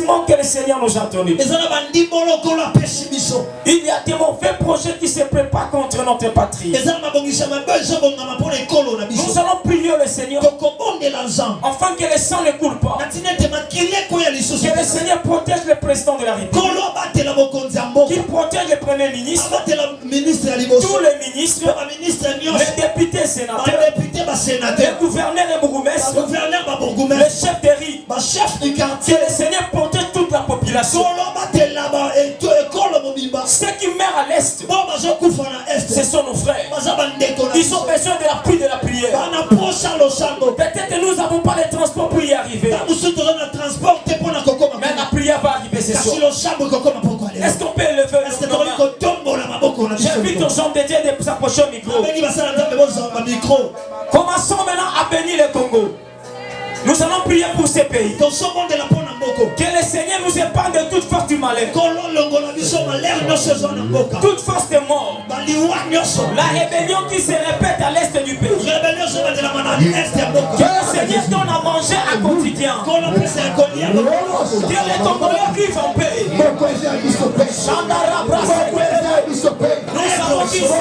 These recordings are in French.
sentiments que le Seigneur nous a donnés. Il y a des mauvais projets qui se préparent contre notre patrie. Nous allons prier le Seigneur afin que le sang ne coule pas. Que le Seigneur protège le président de la République. Qu'il protège le premier ministre, tous les ministres, les députés, sénateurs, les gouverneurs et bourgmestres, les chefs de riz. Que le Seigneur protège toute la population. Ceux qui meurent à l'est, ce sont nos frères. Ils ont besoin de l'appui de la prière. Peut-être nous n'avons pas les transports pour y arriver. Mais la prière va arriver ce soir. Est-ce qu'on peut élever le nom? J'invite aux hommes de Dieu de s'approcher au micro. Commençons maintenant à bénir le Congo. Nous allons prier pour ces pays. Que le Seigneur nous épargne de toute force du malheur. Toute force de mort. La rébellion qui se répète à l'est du pays. Que le Seigneur donne à manger à quotidien. Que les Congolais vivent en paix. Nous savons qu'ils sont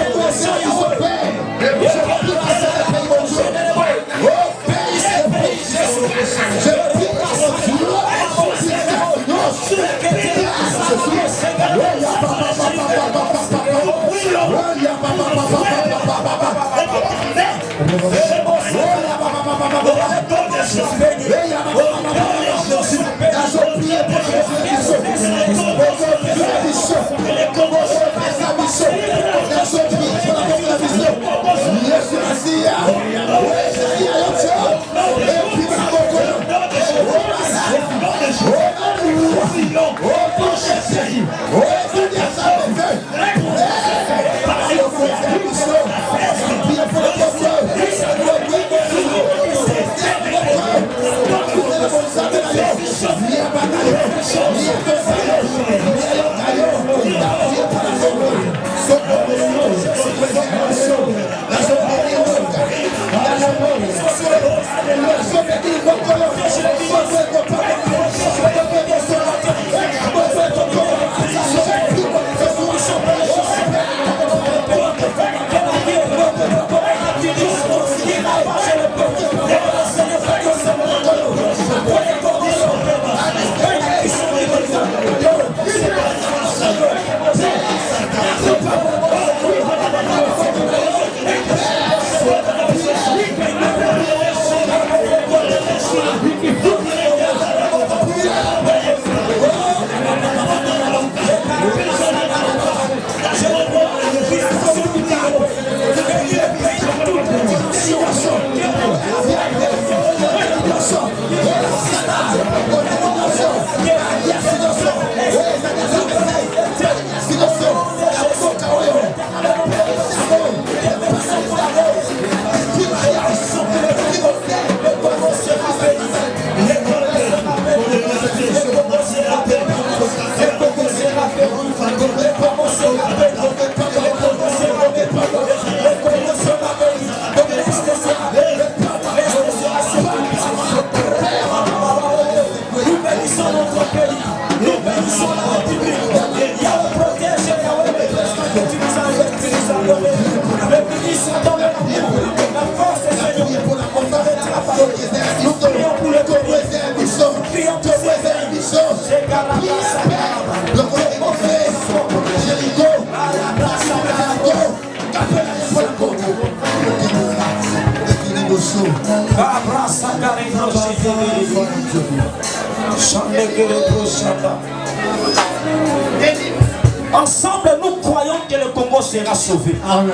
Ensemble, nous croyons que le Congo sera sauvé. Amen.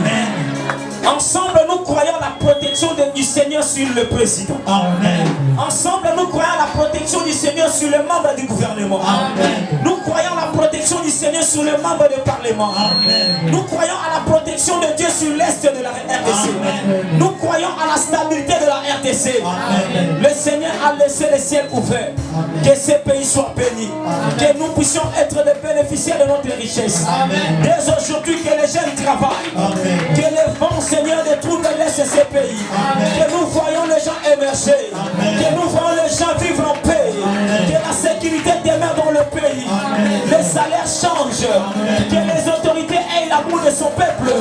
Ensemble, nous croyons la protection du Seigneur sur le président. Amen. Ensemble, nous croyons la protection du Seigneur sur les membres du gouvernement. Amen. Nous croyons la protection du Seigneur sur les membres du Parlement. Amen. Nous croyons à la protection de Dieu sur l'Est de la RDC. Amen. Nous croyons à la stabilité de la RDC. Amen. Le Seigneur a laissé le ciel ouvert. Amen. Que ces pays soient bénis. Amen. Que nous puissions être les bénéficiaires de notre richesse. Amen. Dès aujourd'hui, que les jeunes travaillent. Amen. Que les vents, Seigneur, de troubles laissent ces pays. Amen. Que nous voyons les gens émerger. Amen. Que nous voyons les gens vivre en paix. Amen. Que la sécurité demeure dans salaires changent. Que les autorités aient l'amour de son peuple.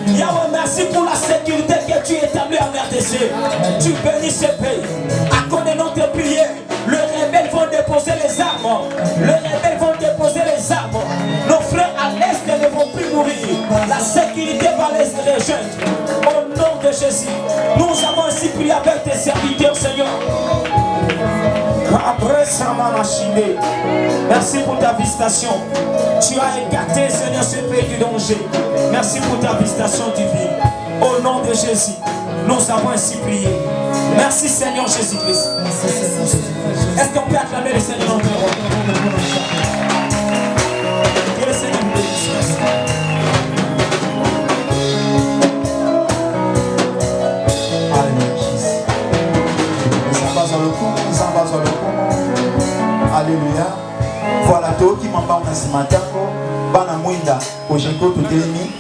Yahweh, merci pour la sécurité que tu établis en RDC. Tu bénis ce pays. À cause de notre prière, les rebelles vont déposer les armes. Les rebelles vont déposer les armes. Nos frères à l'est ne vont plus mourir. La sécurité va les rejoindre. Au nom de Jésus, nous avons ainsi prié avec tes serviteurs, Seigneur. Merci pour ta visitation. Tu as écarté, Seigneur, ce pays du danger. Merci pour ta visitation divine. Au nom de Jésus, nous avons ainsi prié. Merci, Seigneur Jésus-Christ. Est-ce qu'on peut acclamer le Seigneur en dehors? Que le Seigneur nous bénisse. Alléluia. Voilà tout qui m'a pas ce matin. Bana mwinda ojeko totelemi.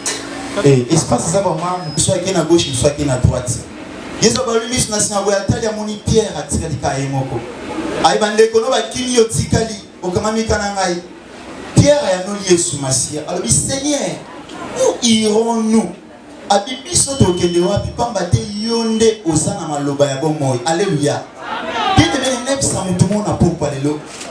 Et espace ça vraiment soit qui na gauche soit qui na droite. Yeso ba lui na sina boya tali ya moni Pierre atikali ka yemoko. Ai bande kono ba kili yo tikali okamami kana ngai. Pierre ya no Yesu Masia. Alors Seigneur, où irons-nous? Abibiso to kende wapi pamba te yonde osana maloba ya bomoy. Alléluia.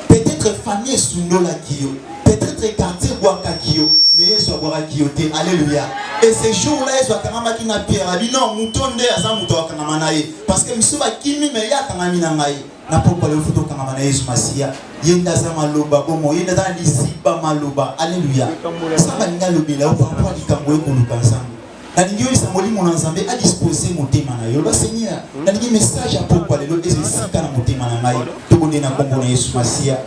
Peut-être famille Sundola Kio, peut-être quartier Waka Kio, mais il soit Waka Kioté. Alléluia. Et ces jours-là, il soit Kanama qui n'a pierre. Non, Moutonde à Zamouto Kanamanae. Parce que Moussa Kimi, mais il y a Kanaminae. N'a pas le photo Kanamanae Masia. Yenda Zamaloba, Bomo, Yenda Lisiba Maloba. Alléluia. Ça va n'y aller là, on va voir les Kamboé pour nous ensemble. La ligne Samoli mon ensemble a disposé mon thème na Seigneur. La ligne message à pourquoi les lots et c'est quand mon thème na ngai. Tout le monde na kombo na Yesu Masia.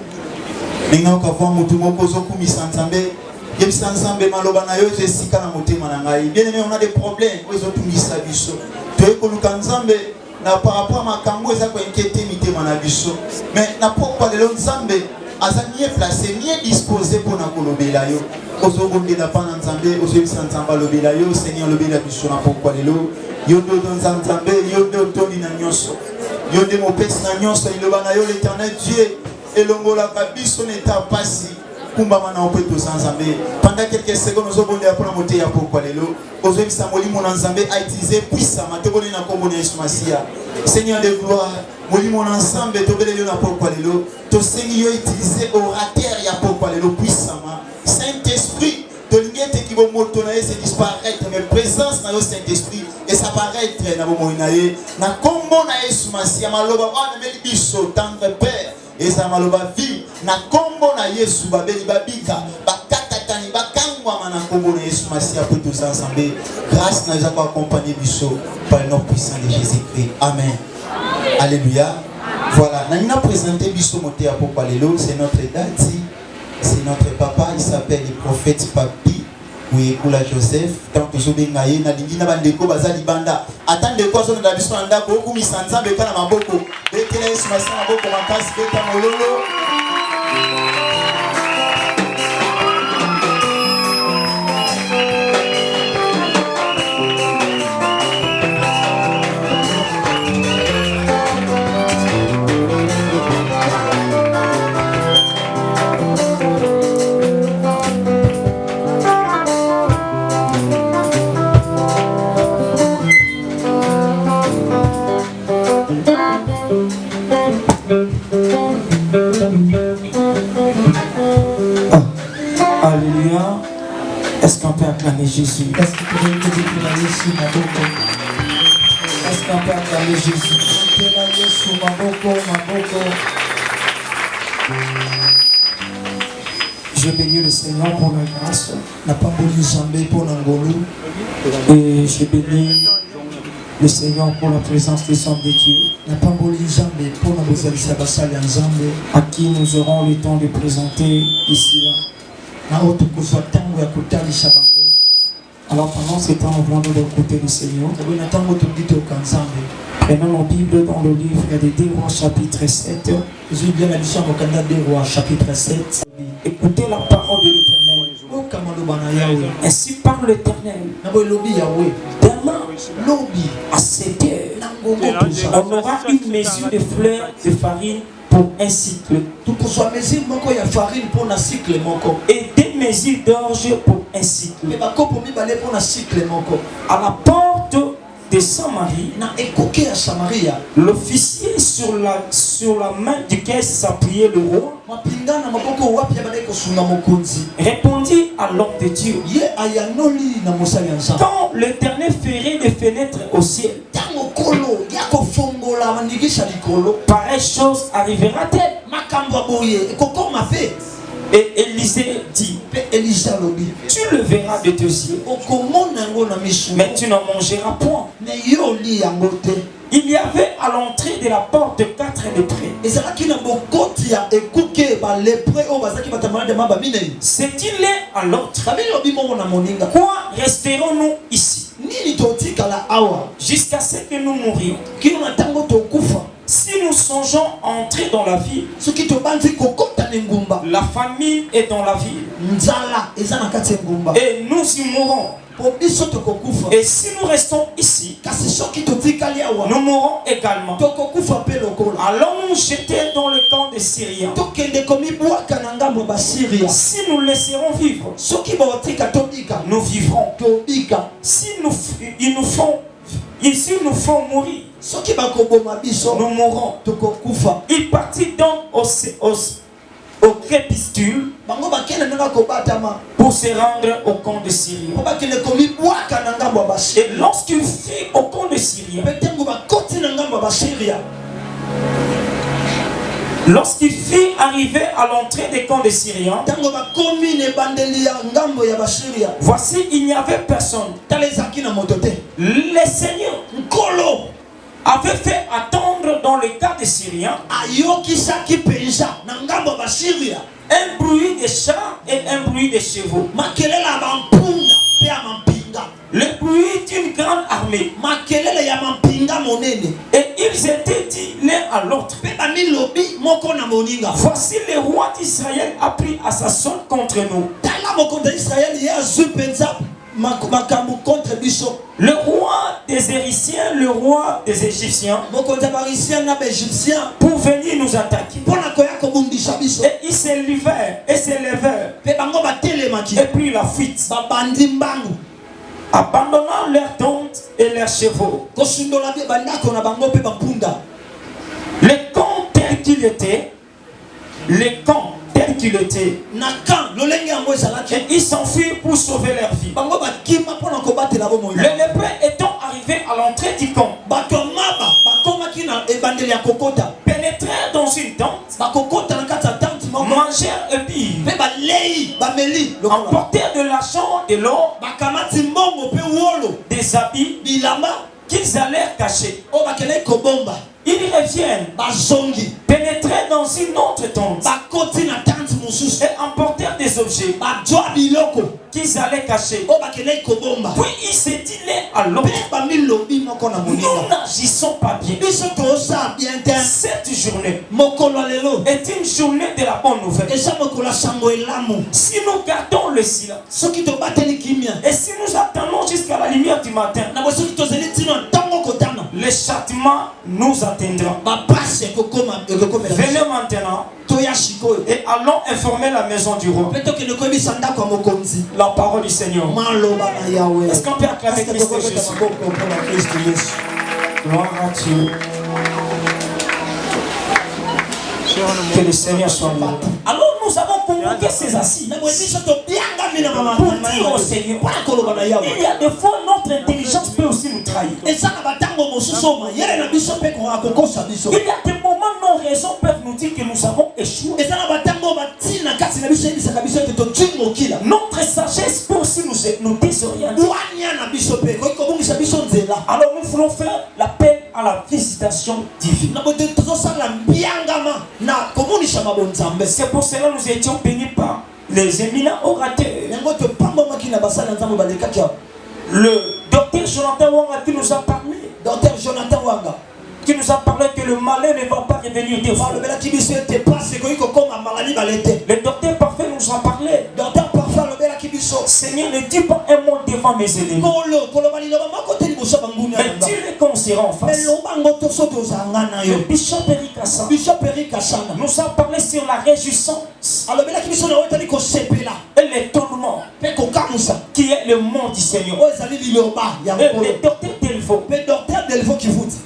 Ninga ka voir mutu moko zoku misanzambe. Yebisa nzambe maloba na yo c'est quand mon thème na ngai. Bien aimé, on a des problèmes. Ozo tu misa biso. Tu es koluka nzambe na par rapport à makambo eza ko inquiéter mi thème na biso. Mais na pourquoi les lots nzambe aza mieux placé, mieux disposé pour na kolobela yo. Ozogonde na pana nzambe, ozebisa nzamba lobela yo, Seigneur lobela biso na pourquoi lelo. Yodo don nzambe, yodo toni na nyonso. Yodo mo pesi na nyonso iloba na yo l'Éternel Dieu. Elongola kabiso neta pasi. Kumba mana opeto nzambe. Pendant quelques secondes ozobonde ya pona moté ya pourquoi lelo. Ozebisa molimo na nzambe a utilisé puissamment tobone na kombo na Yesu Masia. Seigneur de gloire, molimo na nzambe tobelelo na pourquoi lelo. To Seigneur utilisé orateur ya pourquoi lelo puissamment. Saint-Esprit, de l'unité qui va monter, c'est disparaître, mais présence dans le Saint-Esprit, et ça paraît dans le monde. Na kombo na Yesu Masia, maloba wana meli biso tendre père, et ça maloba vie, na kombo na Yesu babeli babika, bakatatani bakangwa mana kombo na Yesu Masia pour tous ensemble. Grâce na nous accompagner biso par le nom puissant de Jésus-Christ. Amen. Alléluia. Voilà, na présenté biso moté à Popalelo, c'est notre dati. C'est notre papa, il s'appelle le prophète Papi, oui, Kula Joseph. Tant que je suis naïe, na dingina bandeko bazali banda. Attendez quoi sur la mission anda beaucoup mi sanza beka na maboko. Bekela Yesu Masia na boko makasi beka mololo. Alléluia. Est-ce qu'on peut acclamer Jésus? Est-ce qu'on peut acclamer Jésus? Est-ce qu'on peut acclamer Jésus? Je bénis le Seigneur pour la grâce. Et je bénis le Seigneur pour la présence des hommes de Dieu, à qui nous aurons le temps de présenter ici là. Alors pendant ce temps, on va nous écouter le Seigneur. Prenons nos Bibles dans le livre des 2 Rois chapitre 7. Écoutez la parole de l'Éternel. Ainsi parle l'Éternel. Demain, à 7 heures, on aura une mesure de fleurs de farine pour un cycle. Et 2 mesures d'orge pour un cycle. À la porte de Samarie, l'officier sur la main duquel s'appuyait le roi répondit à l'homme de Dieu. Quand l'Éternel ferait des fenêtres au ciel, pareille chose arrivera-t-elle? Et Élisée dit, tu le verras de tes yeux, mais tu n'en mangeras point. Il y avait à l'entrée de la porte 4 lépreux. C'est-il l'un à l'autre? Quoi resterons-nous ici jusqu'à ce que nous mourions? Si nous songeons entrer dans la ville, la famine est dans la ville et nous y mourrons. Et si nous restons ici, nous mourrons également. Allons nous jeter dans le camp des Syriens. Si nous laisserons vivre, nous vivrons. Si nous font mourir, nous mourrons. Il partit donc au crépuscule pour se rendre au camp de Syrie. Et lorsqu'il fut au camp de Syrie, lorsqu'il fut arrivé à l'entrée des camps des Syriens, voici, il n'y avait personne. Les seigneurs avait fait attendre dans le cas des Syriens un bruit de chars et un bruit de chevaux. Le bruit d'une grande armée. Et ils étaient dit l'un à l'autre, voici le roi d'Israël a pris à sa solde contre nous. Le roi des Érythréens, le roi des Égyptiens, pour venir nous attaquer. Et ils s'élevèrent et prirent la fuite, abandonnant leurs tentes et leurs chevaux. Le camp tel qu'il était, et ils s'enfuirent pour sauver leur vie. Les lépreux étant arrivés à l'entrée du camp, pénétrèrent dans une tente, mangèrent et birent, emportèrent de l'argent, de l'or, des habits qu'ils allèrent cacher. Ils reviennent, pénétrèrent dans une autre tente et emportèrent des objets qu'ils allaient cacher. Puis ils se dit l'un à l'autre, nous n'agissons pas bien. Cette journée est une journée de la bonne nouvelle. Si nous gardons le silence et si nous attendons jusqu'à la lumière du matin, le châtiment nous atteindra. Venez maintenant et allons informer la maison du roi. La parole du Seigneur. Est-ce qu'on peut acclamer Christ Jésus? Gloire à Dieu. Que le Seigneur soit là. Alors nous avons convoqué ces assises pour dire au Seigneur, il y a des fois notre intelligence peut aussi nous trahir. Il y a des moments nos raisons peuvent nous dire que nous avons échoué. Notre sagesse peut aussi nous désorienter. Alors nous voulons faire l'appel à la visitation divine. C'est pour cela que nous étions bénis par les éminents orateurs. Le docteur Jonathan Wanga qui nous a parlé. Qui nous a parlé que le malin ne va pas revenir deux fois. Le docteur parfait nous a parlé. Seigneur, ne dis pas un mot devant mes ennemis. Mais dis-le quand on sera en face. Le bishop Eric Hassana nous a parlé sur la réjouissance et l'étonnement qui est le mot du Seigneur. Le docteur Delvaux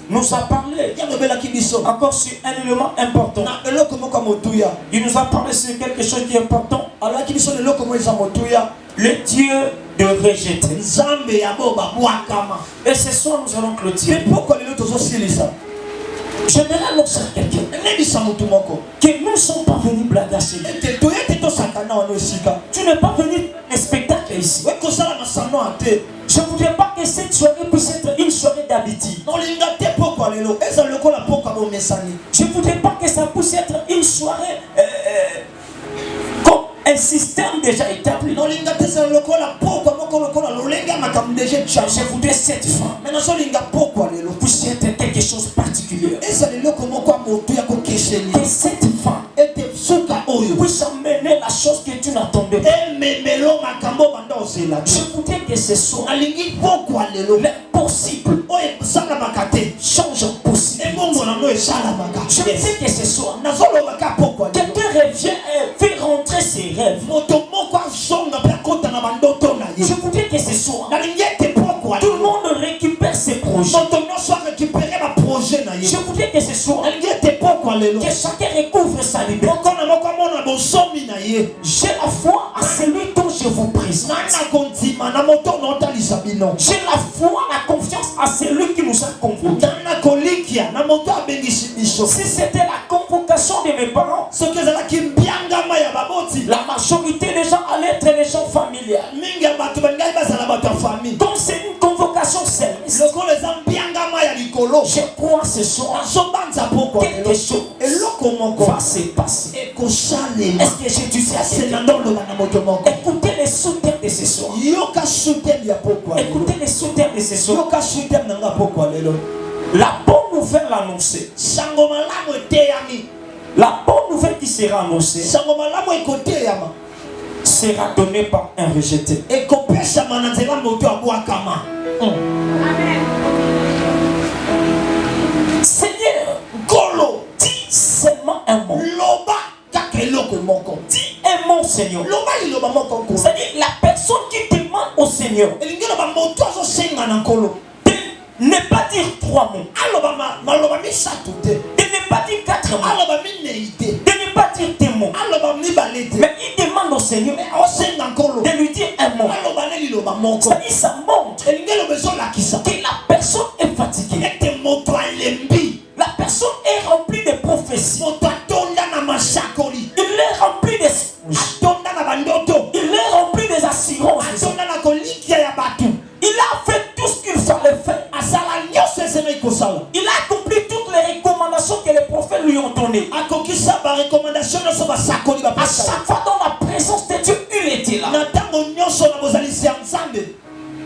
nous a parlé encore sur un élément important. Il nous a parlé sur quelque chose qui est important. Le Dieu de rejeter. Et ce soir nous allons clôturer. J'aimerais annoncer à quelqu'un que nous ne sommes pas venus blaguer chez lui. Tu n'es pas venu un spectacle ici. Je ne voudrais pas que cette soirée puisse être une soirée d'habitude. Je ne voudrais pas que ça puisse être une soirée comme un système déjà établi. Je voudrais cette femme puisse être quelque chose de particulier. Que cette femme puisse amener la chose que tu n'attendais pas. Je voudrais que ce soit l'impossible change en possible. Je voudrais que ce soit quelqu'un revient et fait rentrer ses rêves. Je voudrais que ce soit tout le monde récupère ses projets. Je voudrais que ce soit que chacun recouvre sa liberté. J'ai la foi à celui dont je vous présente. J'ai la foi, la confiance à celui qui nous a convoqués. Si c'était la convocation de mes parents, la majorité des gens allaient être des gens familiales. Donc c'est une convocation céleste. Je crois ce soir quelque chose va se passer. Est-ce que j'ai dû dire écoutez les sous-termes de ce soir. Écoutez les sous-termes de ce soir. La bonne nouvelle annoncée. La bonne nouvelle qui sera annoncée sera donnée par un rejeté. Seigneur, dis seulement un mot. Dis un mot, Seigneur. C'est-à-dire la personne qui demande au Seigneur de ne pas dire 3 mots, de ne pas dire 4 mots, de ne pas dire 2 mots, mais il demande au Seigneur de lui dire un mot. C'est-à-dire ça montre que la personne est fatiguée. La personne est remplie de prophéties. Il est rempli de il est rempli des assurances. Il a fait tout ce qu'il fallait faire. Il a accompli toutes les recommandations que les prophètes lui ont données. À chaque fois dans la présence de Dieu, il était là.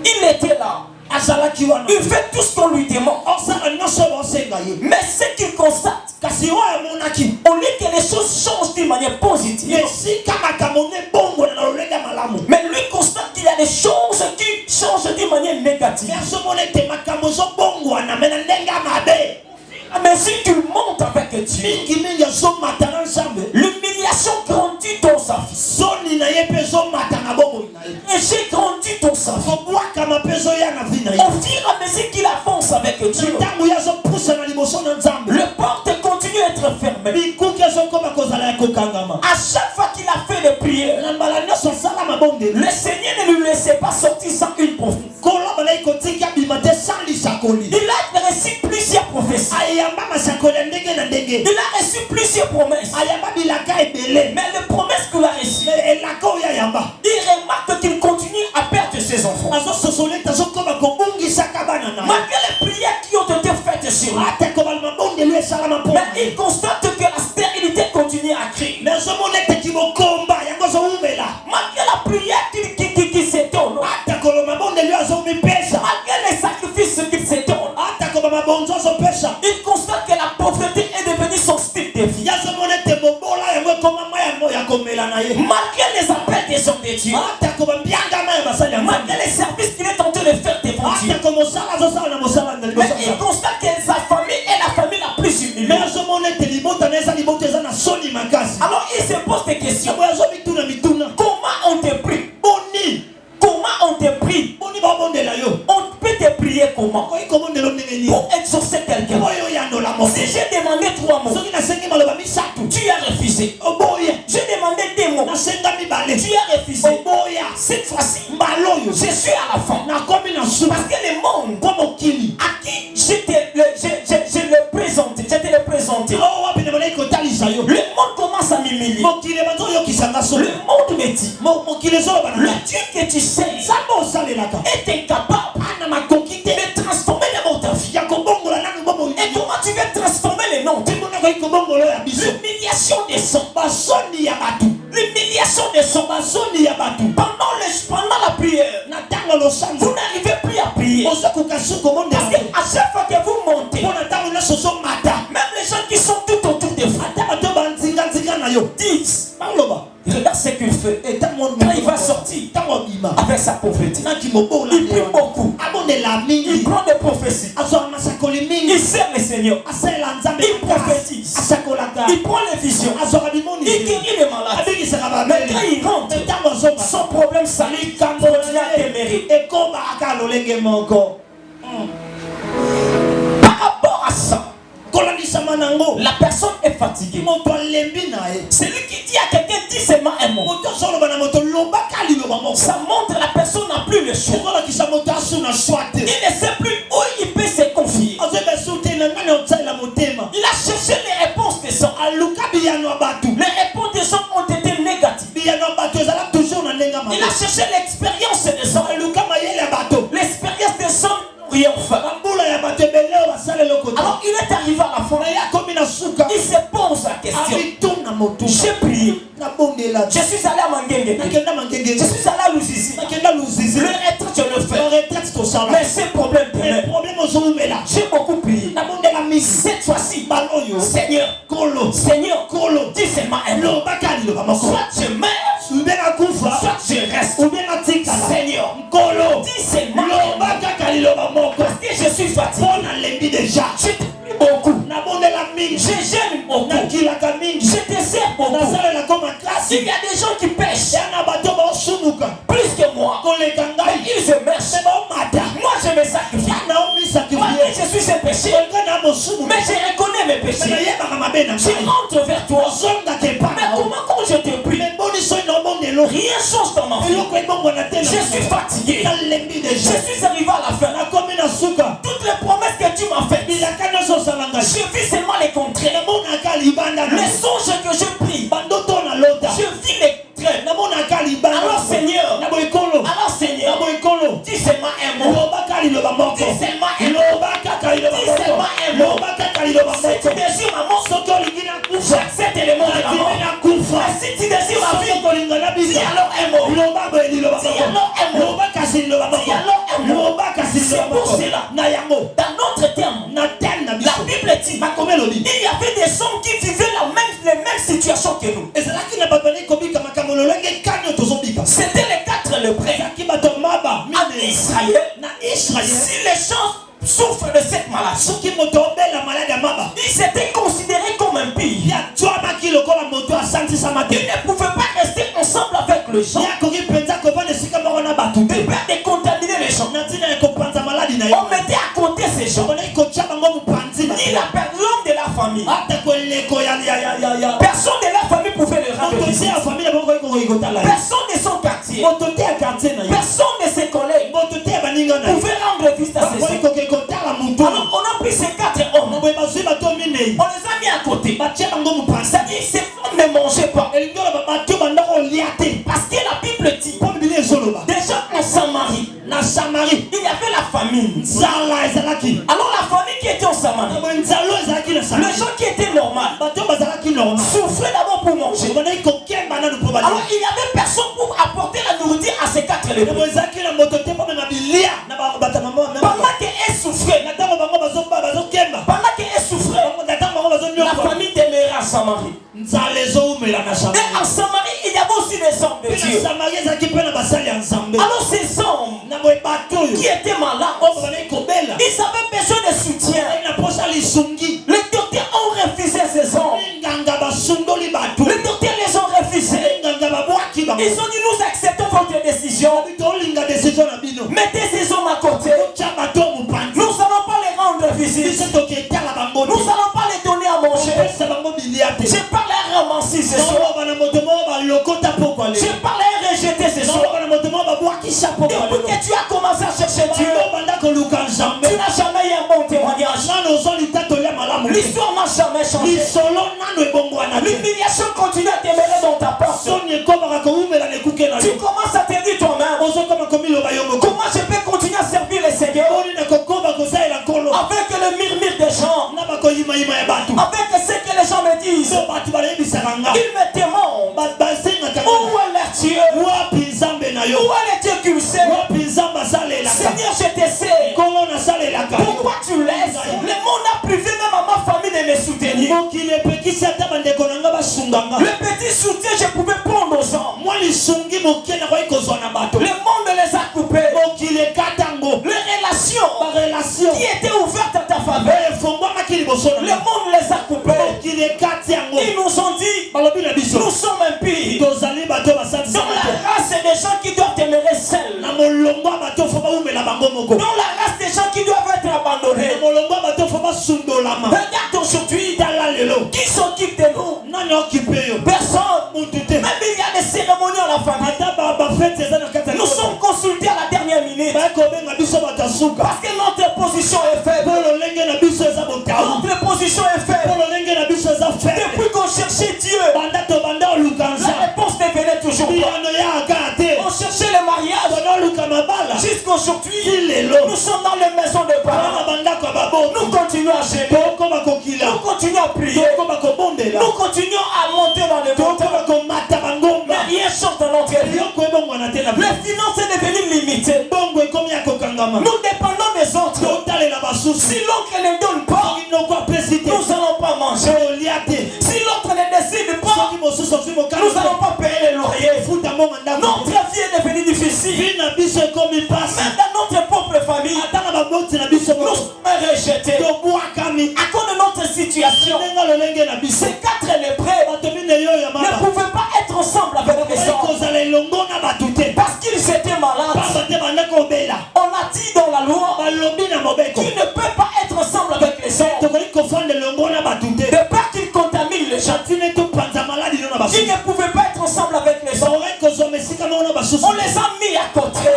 Il était là. Il fait tout ce qu'on lui demande. Mais ce qu'il constate, au lieu que les choses changent d'une manière positive, mais lui constate qu'il y a des choses qui changent d'une manière négative. Mais si tu montes avec Dieu, l'humiliation grandit dans sa vie. Et j'ai grandi dans sa vie. Au fur et à mesure qu'il avance avec Dieu, le porte continue à être fermé. À chaque fois qu'il a fait des prières, le Seigneur ne lui laissait pas sortir sans une prophétie. Il a reçu plusieurs prophéties. Il a reçu plusieurs promesses. Mais les promesses qu'il a reçues, il remarque qu'il continue à perdre ses enfants. Malgré les prières qui ont été faites sur lui, mais il constate que la stérilité continue à crier. Malgré la prière qui s'étonne, malgré les sacrifices qu'il s'étonne, il constate que la pauvreté est devenue son style de vie. Malgré les appels des hommes de Dieu, les services qu'il est en train de faire devant Dieu. Mais il constate que sa famille est la famille la plus humiliée. Alors il se pose des questions. Comment on te prie? Comment on te prie? On peut te prier comment? Pour exaucer quelqu'un. Si j'ai demandé 3 mots, tu as refusé. J'ai demandé 2 mots, tu as refusé. Cette fois-ci, je suis à la fin. Parce que le monde à qui je te le présente, le monde commence à m'humilier. Le monde me dit, le Dieu que tu sais est incapable de transformer les mots de ta vie. Et comment tu veux transformer les noms? L'humiliation des sons. L'humiliation des sons. Pendant la prière, vous n'arrivez plus à prier. Parce qu'à chaque fois que vous montez, même les gens qui sont tout autour de vous disent, regarde ce qu'il fait. Et quand il va sortir avec sa pauvreté, il prie beaucoup. Il prend des prophéties. Il sert le Seigneur. Il prophétise. Il prend les visions. Il guérit les malades. Mais quand il rentre, son problème s'allie quand on a téméré. Par rapport à ça, la personne est fatiguée. Celui qui dit à quelqu'un, dis seulement un mot. Ça montre que la personne n'a plus le choix. Il ne sait plus où il peut se confier. Il a cherché les réponses des hommes. Les réponses des hommes ont été négatives. Il a cherché l'expérience des hommes. L'expérience des hommes n'ont rien fait. Alors il est arrivé à la fin. Il se pose la question. J'ai prié. Je suis allé à Mangenge. Je suis allé à Luzizi. Le retraite, je le fais. Mais ce problème, j'ai beaucoup prié. Cette fois-ci, Seigneur, dis seulement un mot. Soit je meurs, soit je reste. Seigneur, dis seulement un mot. Parce que je suis fatigué. Je te prie beaucoup. Je gêne beaucoup. Je te sers beaucoup. Il y a des gens qui pêchent plus que moi. Mais ils se mèchent. Moi je me sacrifie. Moi je suis un péché. Mais je reconnais mes péchés. Je rentre vers toi. Mais comment quand je te prie, rien change dans ma vie. Je suis fatigué. Je suis arrivé à la fin. Toutes les promesses que tu m'as faites, je vis seulement les contraires. Les songes que je prie, je vis les traits. Alors Seigneur, dis seulement un mot. Dis seulement un mot. Dis seulement un mot. Si tu désires ma mort, j'accepte l'élément de la mort. Si tu désires ma vie, dis alors un mot. Dis alors un mot. Dis alors un mot. C'est pour cela, dans notre terme, la Bible dit, il y avait des hommes qui vivaient les mêmes situations que nous. C'était les 4 lépreux. En Israël, si les gens souffrent de cette maladie, ils s'étaient considérés comme impies. Ils ne pouvaient pas rester ensemble avec les gens. De peur de contaminer les gens. On mettait à côté ces gens. Ni l'homme de la famille. Personne de la famille pouvait le rendre visite. Personne de son quartier. Personne de ses collègues pouvait rendre visite à ces gens. Alors on a pris ces 4 hommes. On les a mis à côté. C'est-à-dire ces femmes ne mangeaient pas. Parce que la Bible dit, déjà en Samarie, il y avait la famine. Alors la famille qui était en Samarie, les gens qui étaient normaux souffraient d'abord pour manger. Alors il n'y avait personne pour apporter la nourriture à ces 4 lépreux. Pendant qu'elles souffraient, la famille demeura. à Samarie. Et en Samarie, il y avait aussi des hommes de Dieu. Alors ces hommes qui étaient malades, ils avaient besoin de soutien. Les docteurs ont refusé ces hommes. Les docteurs les ont refusés. Ils ont dit, nous acceptons votre décision. Mettez ces hommes à côté. Nous n'allons pas les rendre visite. Nous n'allons pas les donner à manger. Je parle à ramasser ce soir. Je parle à rejeter ce soir. Depuis que tu as commencé à chercher Dieu, tu n'as jamais eu un bon témoignage. L'histoire n'a jamais changé. L'humiliation continue à demeurer dans ta porte. Tu commences à te dire toi-même, comment je peux continuer à servir les Seigneurs avec le murmure des gens, avec ce que les gens me disent. Ils me demandent où est leur Dieu, où est le Dieu qu'ils servent. Seigneur, je te sais. Pourquoi tu laisses le monde a privé même à ma famille de me soutenir? Le petit soutien je pouvais prendre aux gens, le monde les a coupés. Les relations qui étaient ouvertes à ta faveur, le monde les a coupés. Ils nous ont dit, nous sommes impies. Dans la race des gens qui doivent demeurer seuls, dans la race des gens qui doivent être abandonnés. Regarde aujourd'hui, qui s'occupe de nous? Personne. Même il y a des cérémonies à la famille. Nous sommes consultés à la dernière minute parce que notre position est faible. Notre position est faible. Depuis qu'on cherchait Dieu, la réponse ne venait toujours pas. On cherchait le mariage. Jusqu'aujourd'hui, nous sommes dans les maisons de parents. Nous continuons à gêner. Nous continuons à prier. Nous continuons à monter dans les montagnes. Mais rien sort de notre vie. Les finances sont devenues limitées. Nous dépendons des autres. Si l'autre ne donne pas, nous n'allons pas manger. Si l'autre ne décide pas, nous n'allons pas payer les loyers. Notre vie est devenue difficile. Même dans notre propre famille, nous sommes rejetés. À cause de notre situation, ces 4 lépreux ne pouvaient pas être ensemble avec les autres parce qu'ils étaient malades. On a dit dans la loi qu'ils ne peuvent pas être ensemble avec les autres de peur qu'ils contaminent les gens. Ils ne pouvaient pas être ensemble avec les autres. On les a mis à côté.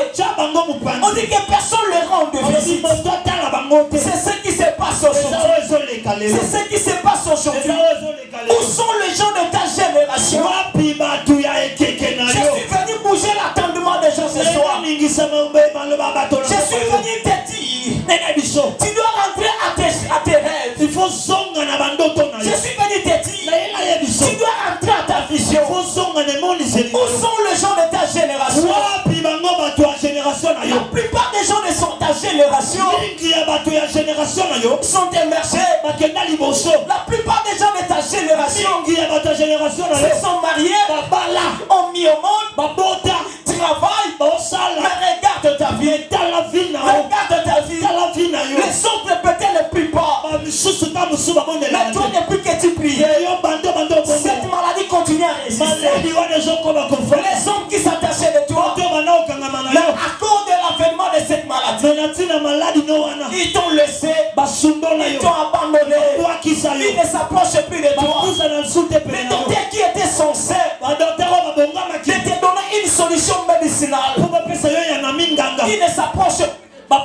On dit que personne ne les rend de visite. C'est ce qui se passe aujourd'hui. C'est ce qui se passe aujourd'hui. Où sont les gens de ta génération? Je suis venu bouger l'attendement des gens ce soir. Je suis venu te dire, tu dois rentrer à tes rêves. Je suis venu te dire, tu dois rentrer à ta vision. Où sont les gens de ta génération? La plupart des gens de ta génération sont émergés. La plupart des gens de ta génération se sont mariés, ont mis au monde, travaillent, mais regarde ta vie. Regarde ta vie. Les autres peut-être ne prient pas, mais toi depuis que tu pries, cette maladie continue à résister. Les hommes qui s'attachaient de toi, à cause de l'avènement de cette maladie, ils t'ont laissé, ils t'ont abandonné, ils ne s'approchent plus de toi. Les docteurs qui étaient censés de te donner une solution médicinale, ils ne s'approchent pas.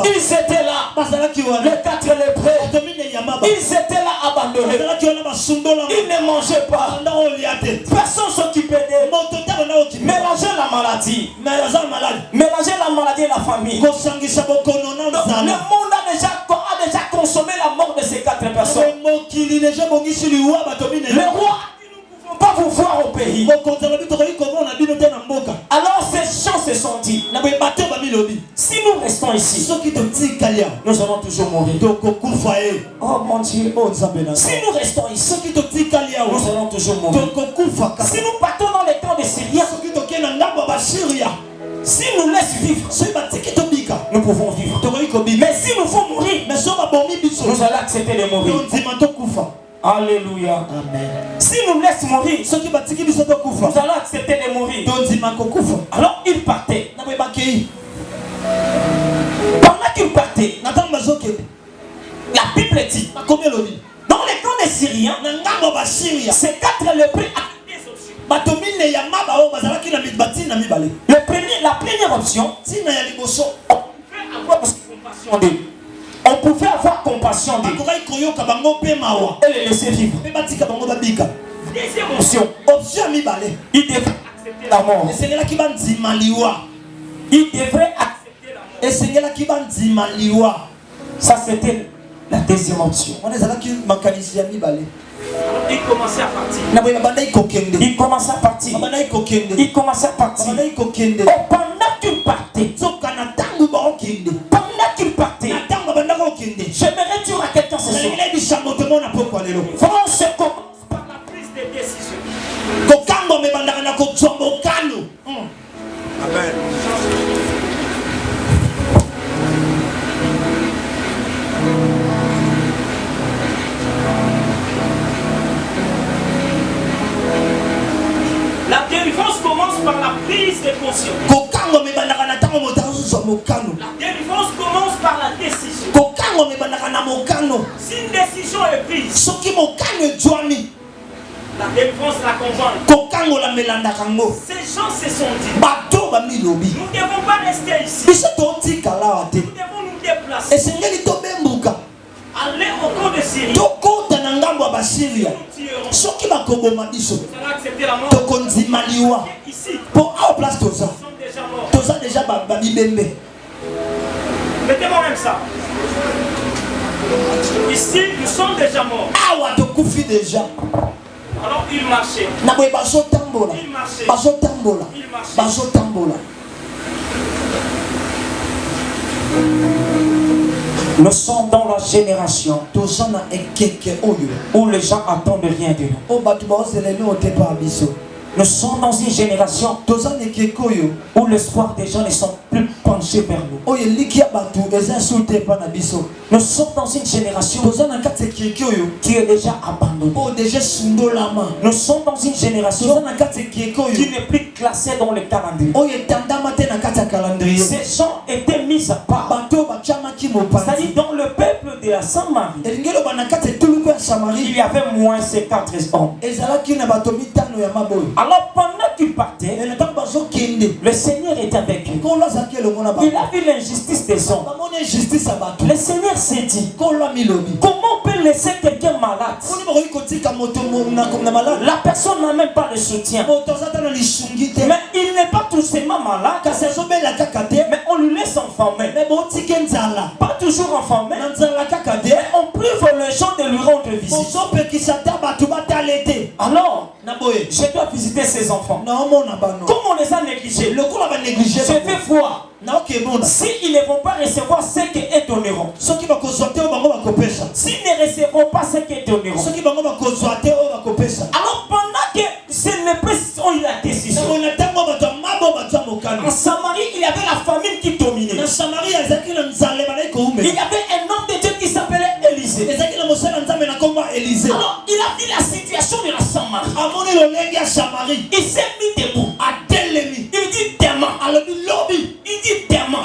Ils étaient là, les 4 lépreux, ils étaient là abandonnés, ils ne mangeaient pas, personne s'occupait d'eux. Mélanger la maladie, mélanger la maladie et la famille. Le monde a déjà consommé la mort de ces 4 personnes. Le roi pas vous voir au pays. Alors ces gens se sont dit, si nous restons ici, nous allons toujours mourir. Oh mon Dieu, si nous restons ici, nous allons toujours mourir. Si nous partons dans les camps des Syriens, si nous laissent vivre, nous pouvons vivre. Mais si nous faut mourir, nous allons accepter de mourir. Alléluia. Amen. Si nous laissent mourir, nous allons accepter de mourir. Alors il partait. Pendant qu'il partait, la Bible dit, dans les camps des Syriens, ces 4 lépreux avaient des options. La première option, on pouvait avoir compassion d'eux et les laisser vivre. Deuxième option, il devrait accepter la mort. Il devrait accepter la mort. Ça c'était la deuxième option. Il commençait à partir. Il commençait à partir. Il commençait à partir. Et pendant qu'il partait, j'aimerais dire à quelqu'un ce soir, vraiment se commence par la prise de décision. Amen. La délivrance commence par la prise de conscience. La délivrance commence par la décision. Si une décision est prise, la délivrance l'accompagne. Ces gens se sont dit, nous ne devons pas rester ici. Nous devons nous déplacer. Aller au camp de Syrie. Nous allons accepter la mort. Ici, nous sommes déjà morts. Mettez-moi même ça. Ici, nous sommes déjà morts. Alors il marchait. Il marchait. Nous sommes dans la génération où les gens attendent rien de nous. Nous sommes dans une génération où l'espoir des gens ne sont plus penchés vers nous. Nous sommes dans une génération qui est déjà abandonnée. Nous sommes dans une génération qui n'est plus classée dans le calendrier. Ces gens étaient mis à part. C'est-à-dire dans le peuple de la Samarie, il y avait moins 50 hommes. Alors pendant qu'il partait, le Seigneur était avec lui. Il a vu l'injustice des hommes. Le Seigneur s'est dit, comment on peut laisser quelqu'un malade? La personne n'a même pas de soutien. Mais il n'est pas tout simplement malade, mais on lui laisse enfermer. Pas toujours enfermé, mais on prive les gens de lui rendre visite. Alors, je dois visiter ces enfants. Comme on les a négligés, je vais voir s'ils ne vont pas recevoir ce qu'ils donneront. S'ils ne recevront pas ce qu'ils donneront. Alors pendant que c'est le président, il a décision. En Samarie, il y avait la famine qui dominait. Il y avait un homme de Dieu qui s'appelait Élisée. Alors il a vu la situation de la Samarie. Il s'est mis debout. Il dit demain. Il dit demain.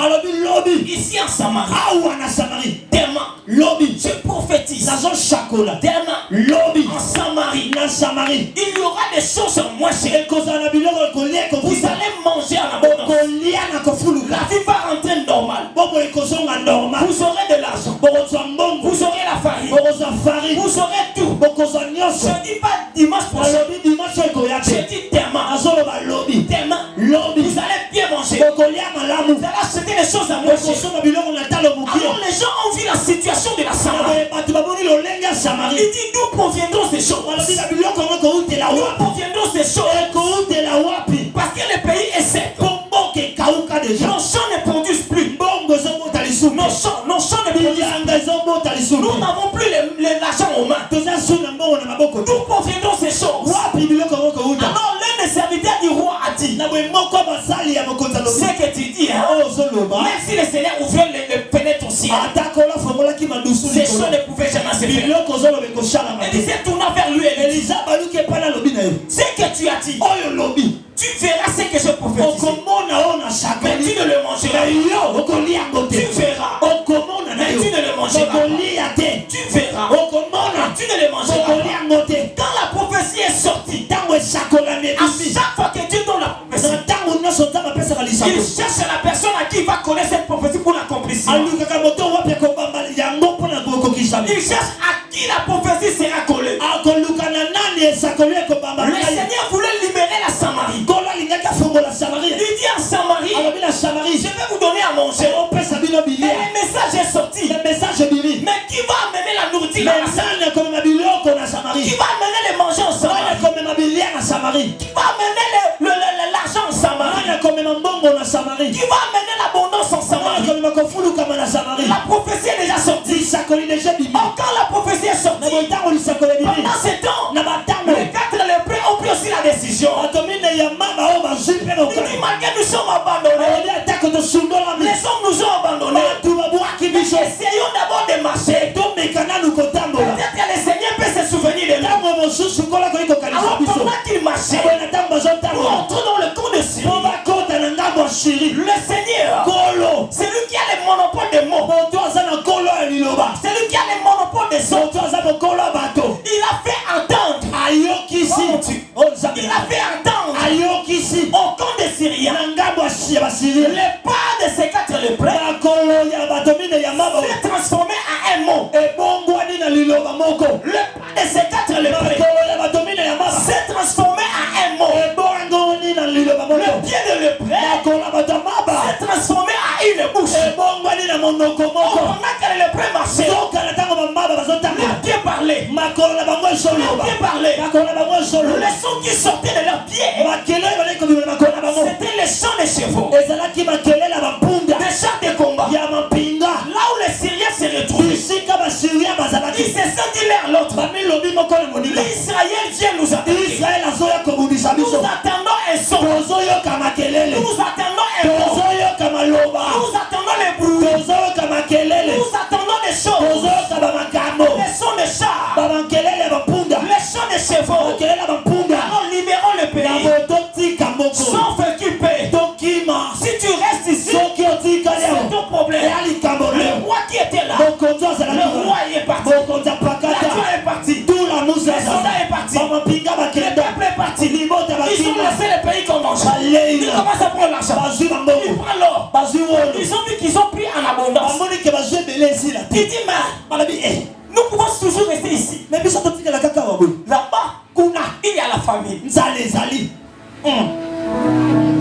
Ici en Samarie. Demain. Je prophétise. Demain. En Samarie. Il y aura des choses moins chères. Vous allez manger en abondance. La vie va rentrer normale. Vous aurez de l'argent. Vous aurez la farine. Vous aurez tout. Je ne dis pas dimanche prochain. Je dis demain. Vous allez bien manger. Vous allez acheter les choses à moins chères. Alors les gens ont vu la situation de la Samarie. Il dit d'où proviendront ces choses? D'où proviendront ces choses? Parce que le pays est sec. Nos champs ne produisent plus. Nous n'avons plus l'argent aux mains. D'où proviendront ces choses? Alors l'un des serviteurs du roi a dit, ce que tu dis, hein? Même si le Seigneur ouvrait les fenêtres au ciel, ces choses ne pouvaient jamais se faire. Il disait, tournant vers lui et lui dit, ce que tu as dit, tu verras ce que je prophétise. Mais tu ne le mangeras. Tu verras. Mais tu ne le mangeras. Tu verras. Tu ne le mangeras. Quand la prophétie est sortie, à chaque fois que Dieu donne la prophétie, il cherche la personne à qui il va connaître cette prophétie pour l'accomplissement. Il cherche à qui la prophétie sera collée. Le Seigneur voulait libérer la Samarie. Il dit à Samarie, je vais vous donner à manger. Et le message est sorti. Mais qui va amener la nourriture? Qui va amener les manger en Samarie? Qui va amener l'argent en Samarie? Qui va amener l'abondance en Samarie? La prophétie est déjà sortie. Quand la prophétie est sortie, pendant ce temps, les 4 lépreux ont pris aussi la décision. Malgré nous sommes abandonnés, les hommes nous ont abandonnés. Essayons d'abord de marcher. Peut-être que le Seigneur peut se souvenir de nous. Alors pendant qu'il marchait, nous entrons dans le camp de Syrie. Le Seigneur, c'est lui qui a le monopole des mots. C'est lui qui a le monopole des sons. Il a fait entendre. Il a fait entendre au camp des Syriens les pas de ces 4 lépreux s'est transformé en un mot. Le pas de ces 4 lépreux s'est transformé en un mot. Le pied de lépreux s'est transformmé en une bouche. Pendant que les lépreux marchaient, leurs pieds parlaient. Les sons qui sortaient de leurs pieds, c'était les chants des chevaux, des chants de combat. Là où les Syriens se retrouvent, ils se sont dit l'un l'autre, l'Israël vient nous attaquer. Nous attendons un son. Nous attendons un mot. Nous attendons les bruits. Nous attendons des choses. Les sons des chars, les chants des chevaux. Alors libérons le pays. Sauf occupé. Si tu restes ici, c'est ton problème. Le roi qui était là, le roi est parti. La joie est partie. Le soldat est parti. Le peuple est parti. Ils ont laissé le pays qu'on mange. Ils commencent à prendre l'argent. Ils prennent l'or. Ils ont vu qu'ils ont pris en abondance. Il dit, mais nous pouvons toujours rester ici. Là-bas, il y a la famille.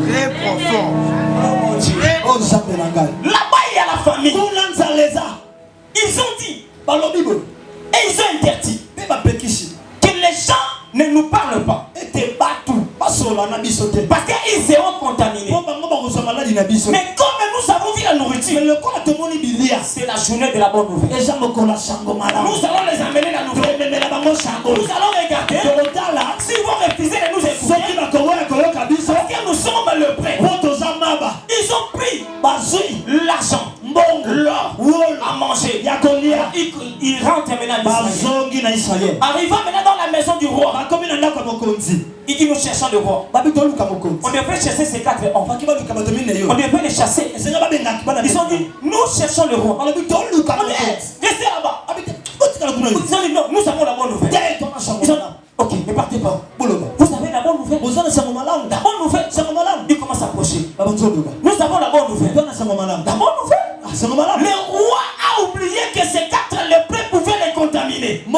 Très profond. Là-bas, il y a la famille. Ils ont dit, et ils ont interdit que les gens ne nous parlent pas. Parce qu'ils seront contaminés. Mais comme nous avons vu la nourriture, c'est la journée de la bonne nouvelle. Nous allons les amener la nouvelle. Nous allons regarder s'ils vont refuser de nous écouter. Parce que nous sommes le prêt. Ils ont pris l'argent, l'or à manger. Ils rentrent maintenant en Israël. Arrivant maintenant dans la maison du roi, il dit, nous cherchons le roi. On devrait chasser ces 4 hommes. On devrait les chasser. Ils ont dit, nous cherchons le roi. Restez là-bas. Ils ont dit, non, nous avons la bonne nouvelle. Ils ont dit, ok, ne partez pas. Vous avez la bonne nouvelle. La bonne nouvelle. Il commence à approcher. Nous avons la bonne nouvelle. La bonne nouvelle. Le roi a oublié que ces 4 lépreux pouvaient les contaminer. Les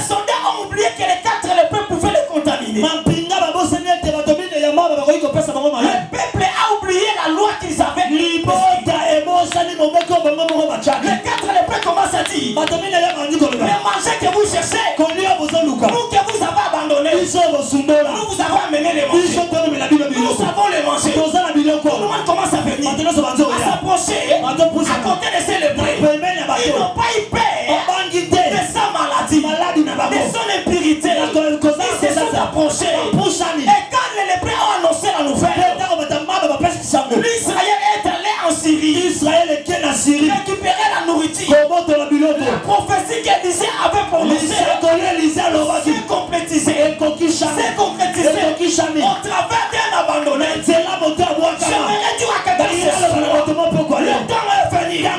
soldats ont oublié que les 4 lépreux pouvaient les contaminer. Le peuple a oublié la loi qu'ils avaient. Les 4 lépreux commencent à dire, les mangers que vous cherchez, nous que vous avez abandonné, nous vous avons amené les manger. Nous savons les manger. Tout le monde commence à venir, à s'approcher.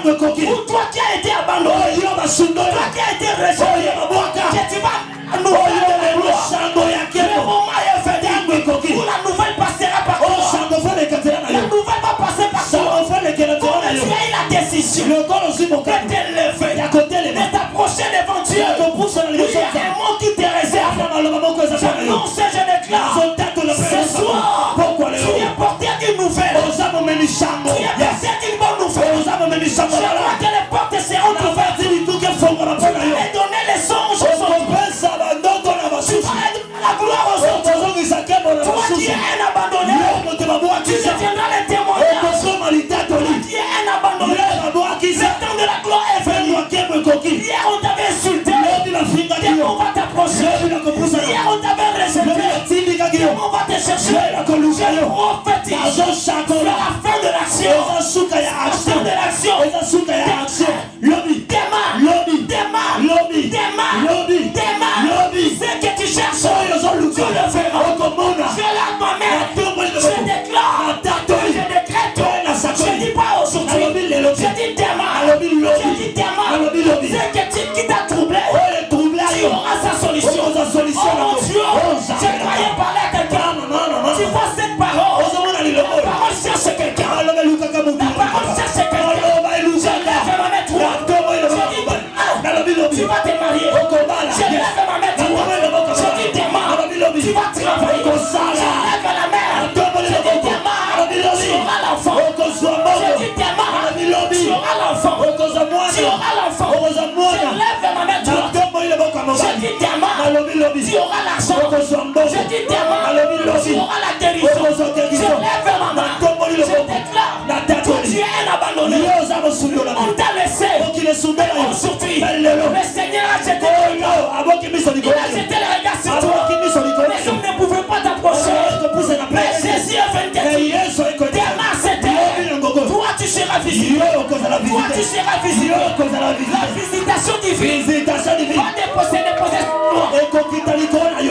Pour toi qui a été abandonné, toi qui a été rejeté, que tu vas nous faire le moment est venu où la nouvelle passera par toi. La nouvelle va passer par toi. Quand tu as eu la décision de t'élever, de t'approcher devant Dieu, il y a un mot qui te réserve. J'annonce et je déclare ce soir, tu es porté d'une nouvelle. Tu es porté d'une bonne nouvelle. Je crois que les portes seront ouvertes. Tu vas donner les songes aux autres. Tu vas donner la gloire aux autres. Toi qui es un abandonné, tu deviendras le témoignage. Toi qui es un abandonné, le temps de la gloire est venu. Hier on t'avait insulté, demain on va t'approcher. Hier on t'avait rejeté, demain on va te chercher. Je prophétise sur la fin de l'action. La fin de l'action. Démarre. C'est que tu cherches, tu le verras. Je lave ma main, je déclare, je décrète, je dis pas aujourd'hui, je dis démarre, c'est que qui t'a troublé, tu auras sa solution. Oh mon Dieu, je croyais parler à quelqu'un, tu vois cette parole, la parole cherche quelqu'un, la parole cherche quelqu'un, je lève ma main droite, je dis, tu vas te marier, je lève ma main droite, je dis démarre, tu vas travailler, je lève la main, je dis démarre, tu auras l'enfant, je dis démarre, tu auras l'enfant, tu auras l'enfant, je lève ma main droite, je dis démarre, tu auras l'argent, je dis démarre, tu auras la guérison, je lève ma main, je déclare, toi tu es un abandonné, on t'a laissé, aujourd'hui, le Seigneur a jeté le regard, il a jeté le regard sur toi, les hommes ne pouvaient pas t'approcher, mais Jésus est venu te dire, démarre cette terre, toi tu seras visité, toi tu seras visité, la visitation divine va déposer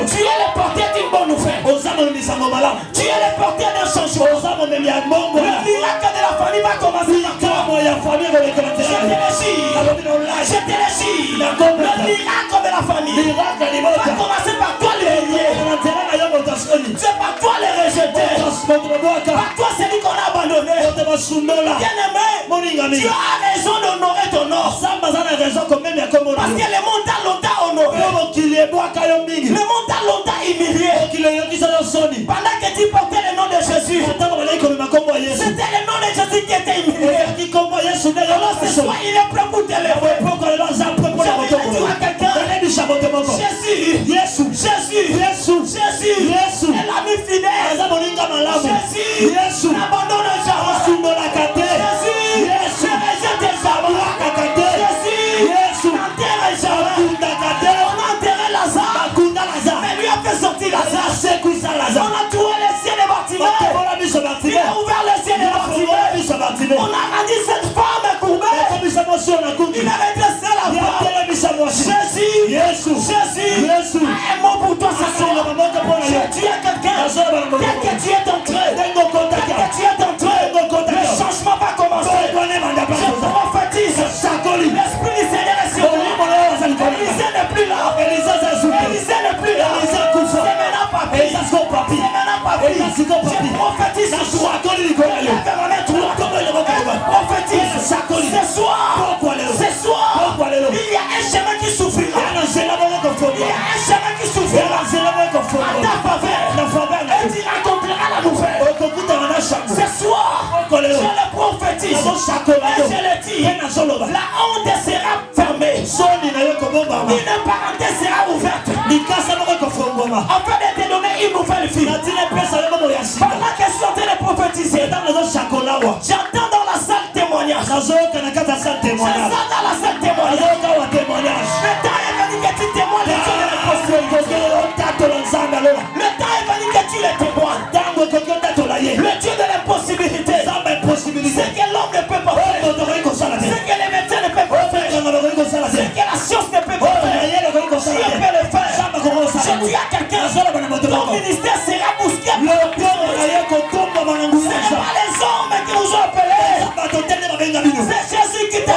tu es le porteur d'une bonne nouvelle, tu es le porteur d'un changement, le miracle de la famille va commencer par toi, je te le dis, le miracle de la famille va commencer par toi le renier, c'est par toi le rejeter, par toi celui qu'on a abandonné. Bien-aimé, tu as raison d'honorer ton nom, parce que le monde t'a longtemps honoré, le monde t'a longtemps humilié, pendant que tu portais le nom de Jésus, c'était le nom de Jésus qui était humilié. Alors ce soir il est prêt pour t'élever. Je vais dire à quelqu'un, Jésus est l'ami fidèle, Jésus n'abandonne jamais, Jésus ne rejette jamais, Jésus n'enterre jamais. On a enterré Lazare, mais lui a fait sortir Lazare. On a trouvé les cieux des bâtiments, il a ouvert les cieux des bâtiments. On a rendu cette femme courbée, il avait dressé la femme. Jésus a un mot pour toi ce soir. Tu es quelqu'un, dès que tu es entré, le changement va commencer. Je prophétise, l'Esprit du Seigneur est sur toi. Élisée n'est plus là, Élisée n'est plus là, c'est maintenant papi, je prophétise ce soir, prophétise ce soir, il y a un chemin qui souffrira, à ta faveur, et tu accompliras la nouvelle. Ce soir, je le prophétise, et je le dis, la honte sera fermée, une parenthèse sera ouverte, afin de te donner une nouvelle vie. Pendant que je suis en train de prophétiser, j'entends dans la salle témoignage, le temps est venu que tu témoignes de Dieu de l'impossibilité. Le temps est venu que tu le témoignes. Le Dieu de l'impossibilité, c'est que l'homme ne peut pas faire, c'est que les médecins ne peuvent pas faire, c'est que la science ne peut pas faire, Dieu peut le faire. Je dis à quelqu'un, ton ministère sera bousculé. Ce n'est pas les hommes qui nous ont appelés, c'est Jésus qui t'a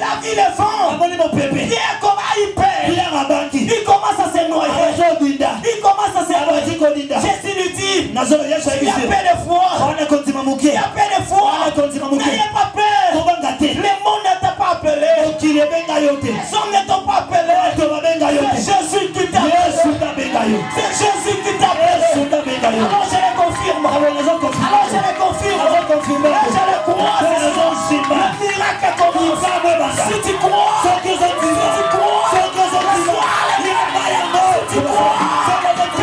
a vu le vent. Pierre comment il perd. Il commence à se noyer. Il commence à se noyer. Jésus lui dit, il y a peu de foi. Il y a peu de foi. N'ayez pas peur. Le monde ne t'a pas appelé. Les hommes ne t'ont pas appelé. C'est Jésus qui t'a appelé. C'est Jésus qui t'a appelé. Alors je le confirme. Alors je le confirme. Je le crois. Le miracle commence. Si tu crois, si tu crois, si tu crois, que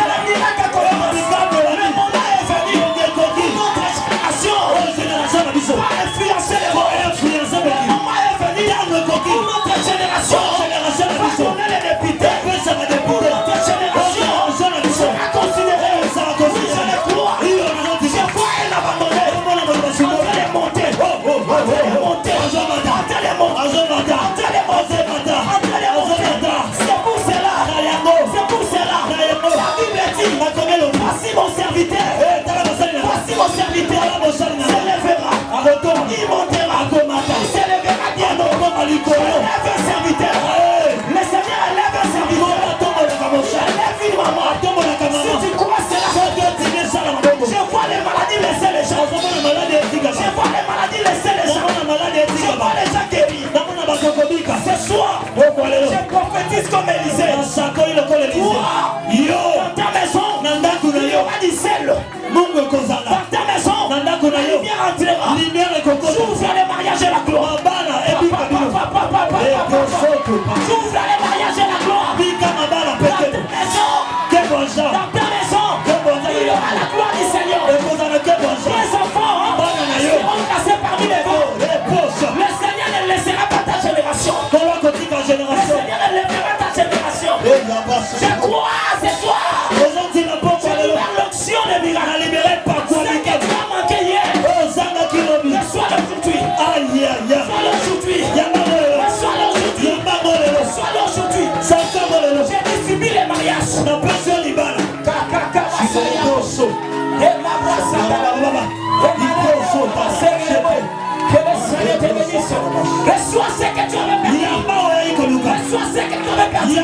le miracle commence. Le moment est venu. Notre génération va influencer les autres. Le moment est venu. Pour notre génération va donner les députés. Pour notre génération sera considérée. Oui, je le crois. Je vois elle abandonner. En train de monter. C'est pour cela. La Bible dit, voici mon serviteur. Voici mon serviteur. S'élèvera. Il montera. Il s'élèvera bientôt. Élève un serviteur. Le Seigneur élève un serviteur. Élève une maman. Si tu crois cela, je vois les maladies laisser les gens. Je vois les maladies laisser les gens. Je vois les gens guéris. Ce soir, je prophétise comme Élisée. Dans ta maison, il y aura du sel. Dans ta maison, la lumière entrera. J'ouvre les mariages et la gloire. J'ouvre les mariages et la gloire. Dans ta maison, il y aura la gloire du Seigneur. Les enfants seront placés parmi les vôtres. Le Seigneur ne laissera pas ta génération. Le Seigneur ne lèvera ta génération. Je crois ce soir. L'onction de miracle. Ce que tu as manqué hier. Sois l'aujourd'hui. Sois l'aujourd'hui. J'ai distribué les mariages. Que le Seigneur te bénisse. Reçois ce que tu avais perdu. Reçois ce que tu avais perdu.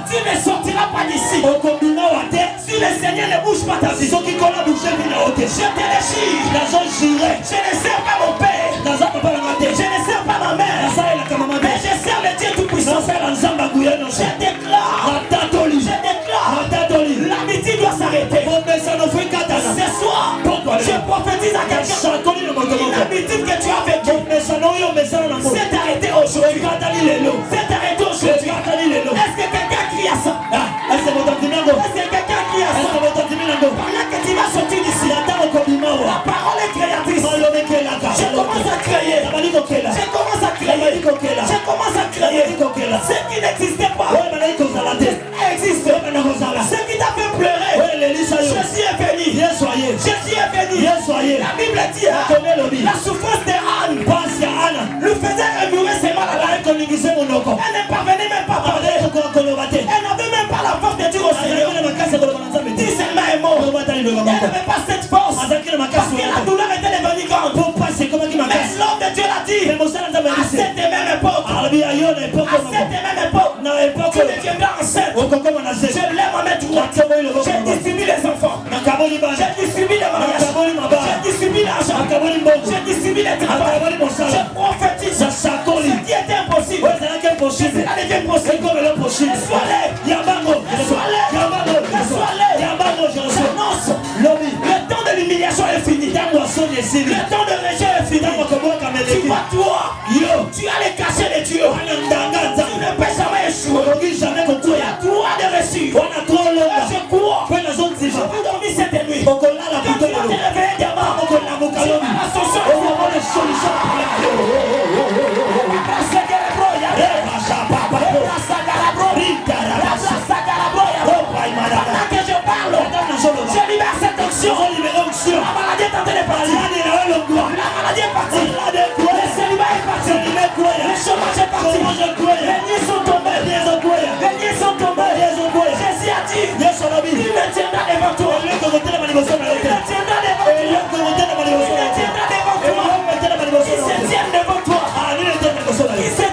Tu ne sortiras pas d'ici. Si le Seigneur ne bouge pas ta vie, je te le jure. Je ne sers pas mon père. Je ne sers pas ma mère. Mais je sers le Dieu Tout-Puissant. Je déclare. L'amitié doit s'arrêter. Ce soir, je prophétise à quelqu'un. L'amitié que tu as vécue s'est arrêtée aujourd'hui. C'est arrêté aujourd'hui. Est-ce que quelqu'un crie à ça? Est-ce que quelqu'un crie à ça? Pendant que tu vas sortir d'ici, la parole est créatrice. Je commence à créer. Je commence à créer. Je commence à créer. Ce qui n'existait pas existe. Ce qui t'a fait pleurer, Jésus est venu. Jésus est venu. La Bible dit, la souffrance de Anne lui faisait remuer ses malades. Elle ne parvenait même pas à parler. Elle n'avait même pas la force de dire au Seigneur, dis seulement un mot. Elle n'avait pas cette force. Parce que la douleur était devenue grande. Mais l'homme de Dieu l'a dit, à cette même époque, tu deviendras enceinte. Je lève ma main droite. Je distribue les enfants. Je distribue les mariages. Je distribue l'argent. Je distribue les travaux. Je prophétise. Ce qui était impossible, cela devient possible. Sois-les. J'annonce. Le temps de l'humiliation est fini. Le temps de rejet est fini. Tu vois toi, tu as les cachets de Dieu. Tu ne peux jamais échouer. Tu as droit de réussir. Je crois. Je vous dormir cette nuit. Quand tu vas te réveiller demain, tu vas la solution. Pendant que je parle, je libère cette onction. La maladie est en train de partir. La maladie est partie. Le célibat est parti. Le chômage est parti. Les nids sont tombés. Jésus a dit, il me tiendra devant toi. Il me tiendra devant toi. Il se tient devant toi. Il se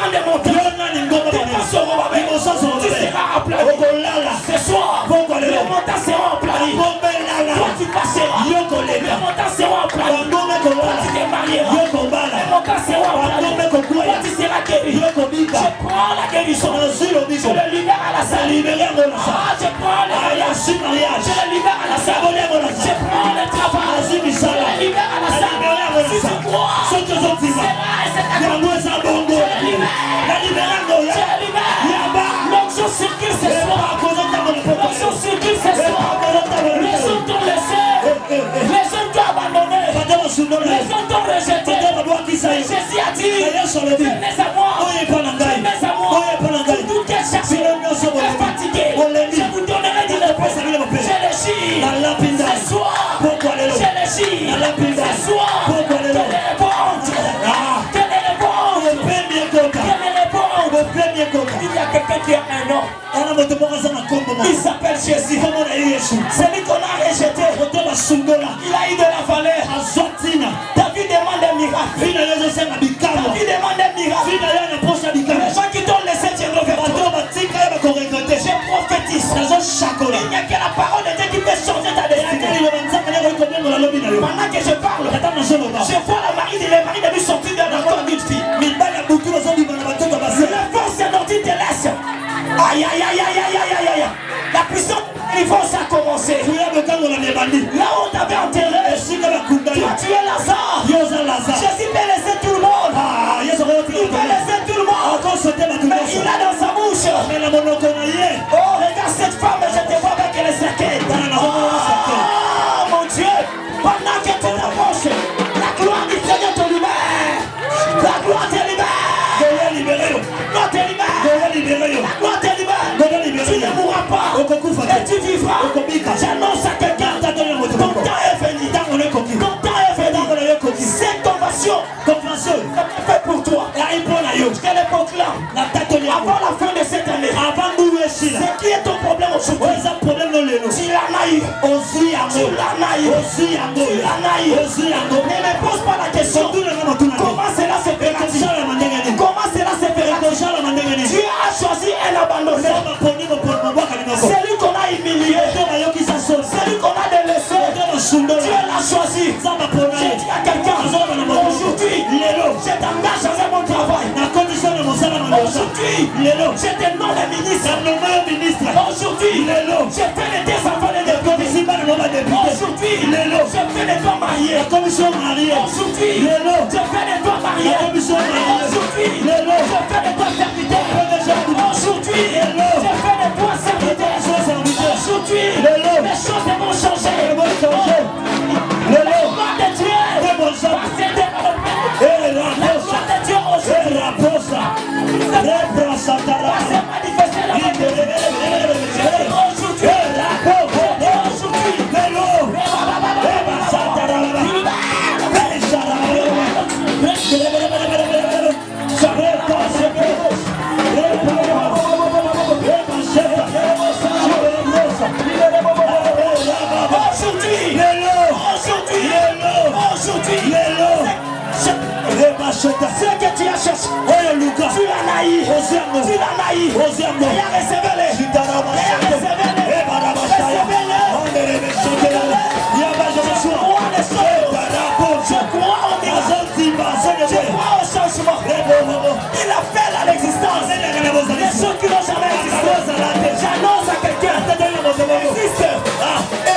grandes montagnes, tes pas seront abaissés. Tu seras aplani. Ce soir, les montagnes seront aplanies. Toi tu passeras. Les montagnes seront aplanies. Toi tu te marieras. Les montagnes seront aplanies. Toi tu seras guéri. Je prends la guérison. Je le libère à la salle. Je prends le mariage. Je le libère à la salle. Je prends le travail. Je le libère à la salle. Si tu crois, c'est là et c'est ta grandeur. Je le libère. L'onction circule ce soir. L'onction circule ce soir. Les hommes t'ont laissé. Les hommes t'ont abandonné. Les hommes t'ont rejeté. Jésus a dit, venez à moi. Venez à moi. Tout est cherché. Est fatigué. Je vous donnerai du repos. Je l'égis. Ce soir. Je l'égis. Ce soir. Quelle est réponse? Quelle est réponse? Quelle est réponse? Il y a quelqu'un qui a un nom. Il s'appelle Jésus. Celui qu'on a rejeté. Il a eu de la valeur. David demande un miracle. David demande un miracle. Les gens qui t'ont laissé tiendront vers toi. Je prophétise. Il n'y a que la parole de Dieu qui peut changer ta destinée. Pendant que je parle, je vois les maris de lui sortir de la corps d'une fille. La force dont il te laisse. Aïe aïe aïe aïe aïe aïe aïe. La puissance du divorce a commencé. Là où on t'avait enterré, tu as tué Lazare. Jésus peut laisser tout le monde. Il peut laisser tout le monde. Mais il a dans sa bouche. Oh, regarde cette femme, je te vois avec les cercueils. Oh mon Dieu, pendant que tu t'approches, la gloire du Seigneur te libère. La gloire te libère. Non, te libère. La gloire te libère. Tu ne mourras pas. Et tu vivras. J'annonce à quelqu'un. Ton temps est venu. Ton temps est venu. Cette convention est faite pour toi. Je te le proclame. Avant la fin de cette année. Ce qui est ton problème aujourd'hui. Tu l'as naïf. Tu l'as naïf. Ne me pose pas la question. Comment cela se fait-il? Comment cela se fait-il? Dieu a choisi un abandonné. Celui qu'on a humilié. Celui qu'on a délaissé. Dieu l'a choisi. Je dis à quelqu'un, aujourd'hui, je t'engage dans mon travail. Aujourd'hui, je te nomme ministre. Aujourd'hui, je fais de tes enfants des députés. Aujourd'hui, je fais de toi marié. Aujourd'hui, je fais de toi marié. Aujourd'hui, je fais de toi serviteur. Aujourd'hui, je fais de toi serviteur. Aujourd'hui, les choses vont changer. La gloire de Dieu va se développer. La gloire de Dieu aujourd'hui va se manifester dans notre vie. Ce que tu as cherché, tu l'as naïf. Tu l'as naïf. Recevez-les. Je crois au miracle. Je crois au changement. Il a fait à l'existence les choses qui n'ont jamais existé. J'annonce à quelqu'un.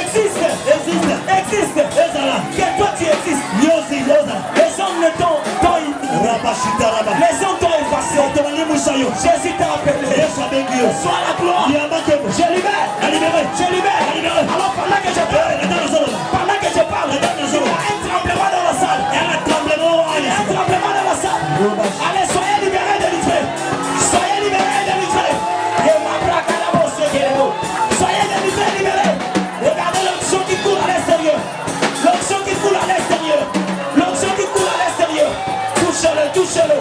Existe. Que toi tu existes. Les hommes ne t'ont les hommes t'ont effacé. Jésus t'a appelé. Sois la gloire. Je libère. Alors pendant que je parle, il y a un tremblement dans la salle. Allez, soyez libérés, délivrés. Soyez libérés. Regardez l'onction qui coule à l'extérieur. Touchez-le.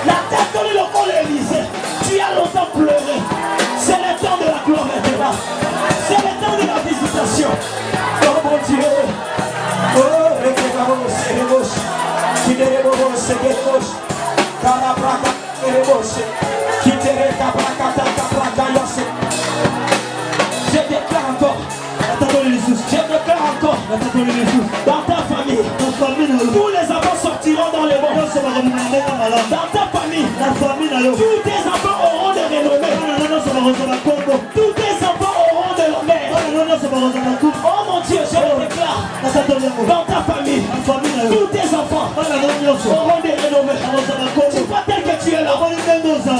La tête de l'Église, tu as longtemps pleuré. C'est le temps de la gloire maintenant. C'est le temps de la visitation. Oh mon Dieu. Je déclare encore. Je déclare encore. Dans ta famille, tous les enfants sortiront dans les mondes. Dans ta famille, tous tes enfants auront des renommées. Tous tes enfants auront de l'honneur. Oh mon Dieu, je le déclare. Dans ta famille, tous tes enfants auront des renommées. Tu vois tel que tu es là.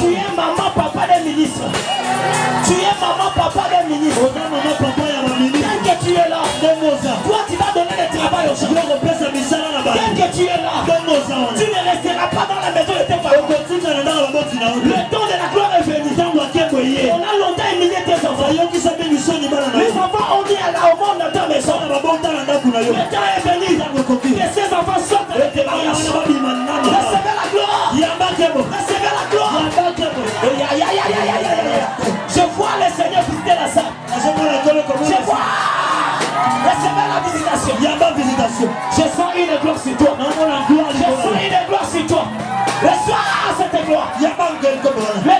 Tu es maman, papa des ministres. Tu es maman, papa des ministres. Tel que tu es là. Toi, tu vas donner le travail aux gens. Tel que tu es là. Tu ne resteras pas dans la maison de tes parents. Le temps de la gloire est venu. On a longtemps humilié tes enfants. Les enfants ont dit à la au monde dans ta maison. Le temps est venu. Que ces enfants sortent de tes mariages. Recevez la gloire. Recevez la gloire. Je vois le Seigneur visiter la salle. Je vois. Recevez la visitation. Je sens une gloire sur toi. Je sens une gloire sur toi. Reçois cette gloire. Le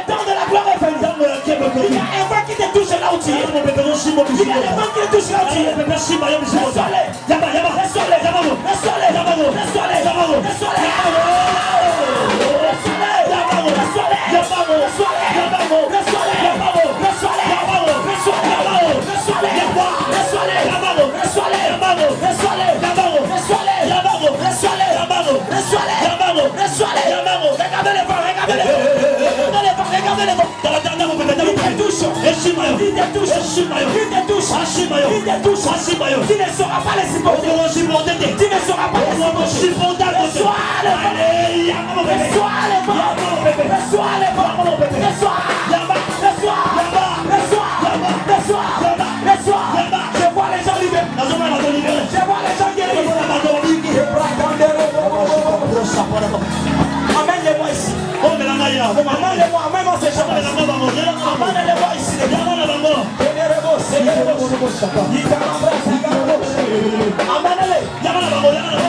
temps de la gloire est venu. Il y a un vent qui te touche là où tu es. Il y a un vent qui te touche là où tu es. Reçois-les. Tu ne sauras pas les supporter. Tu ne sauras pas les supporter. Je vois les gens libérés. Je vois les gens guéris. Amène-les-moi ici. Amène-moi ces gens. Amène-les-moi ici. Amène-les.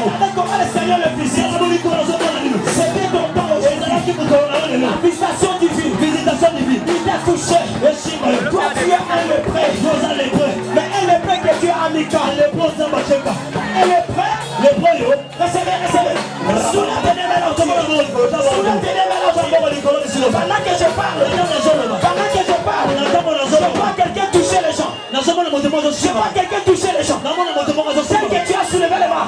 Regardez comment le Seigneur le visite. C'était ton temps aujourd'hui. La visitation divine. Il t'a touché. Toi tu es un lépreux. Mais un lépreux que tu as amical. Et lépreux. Recevez. Soulève tes mains. Pendant que je parle, je vois quelqu'un toucher les gens. Je vois quelqu'un toucher les gens. Celle que tu as soulevé les mains.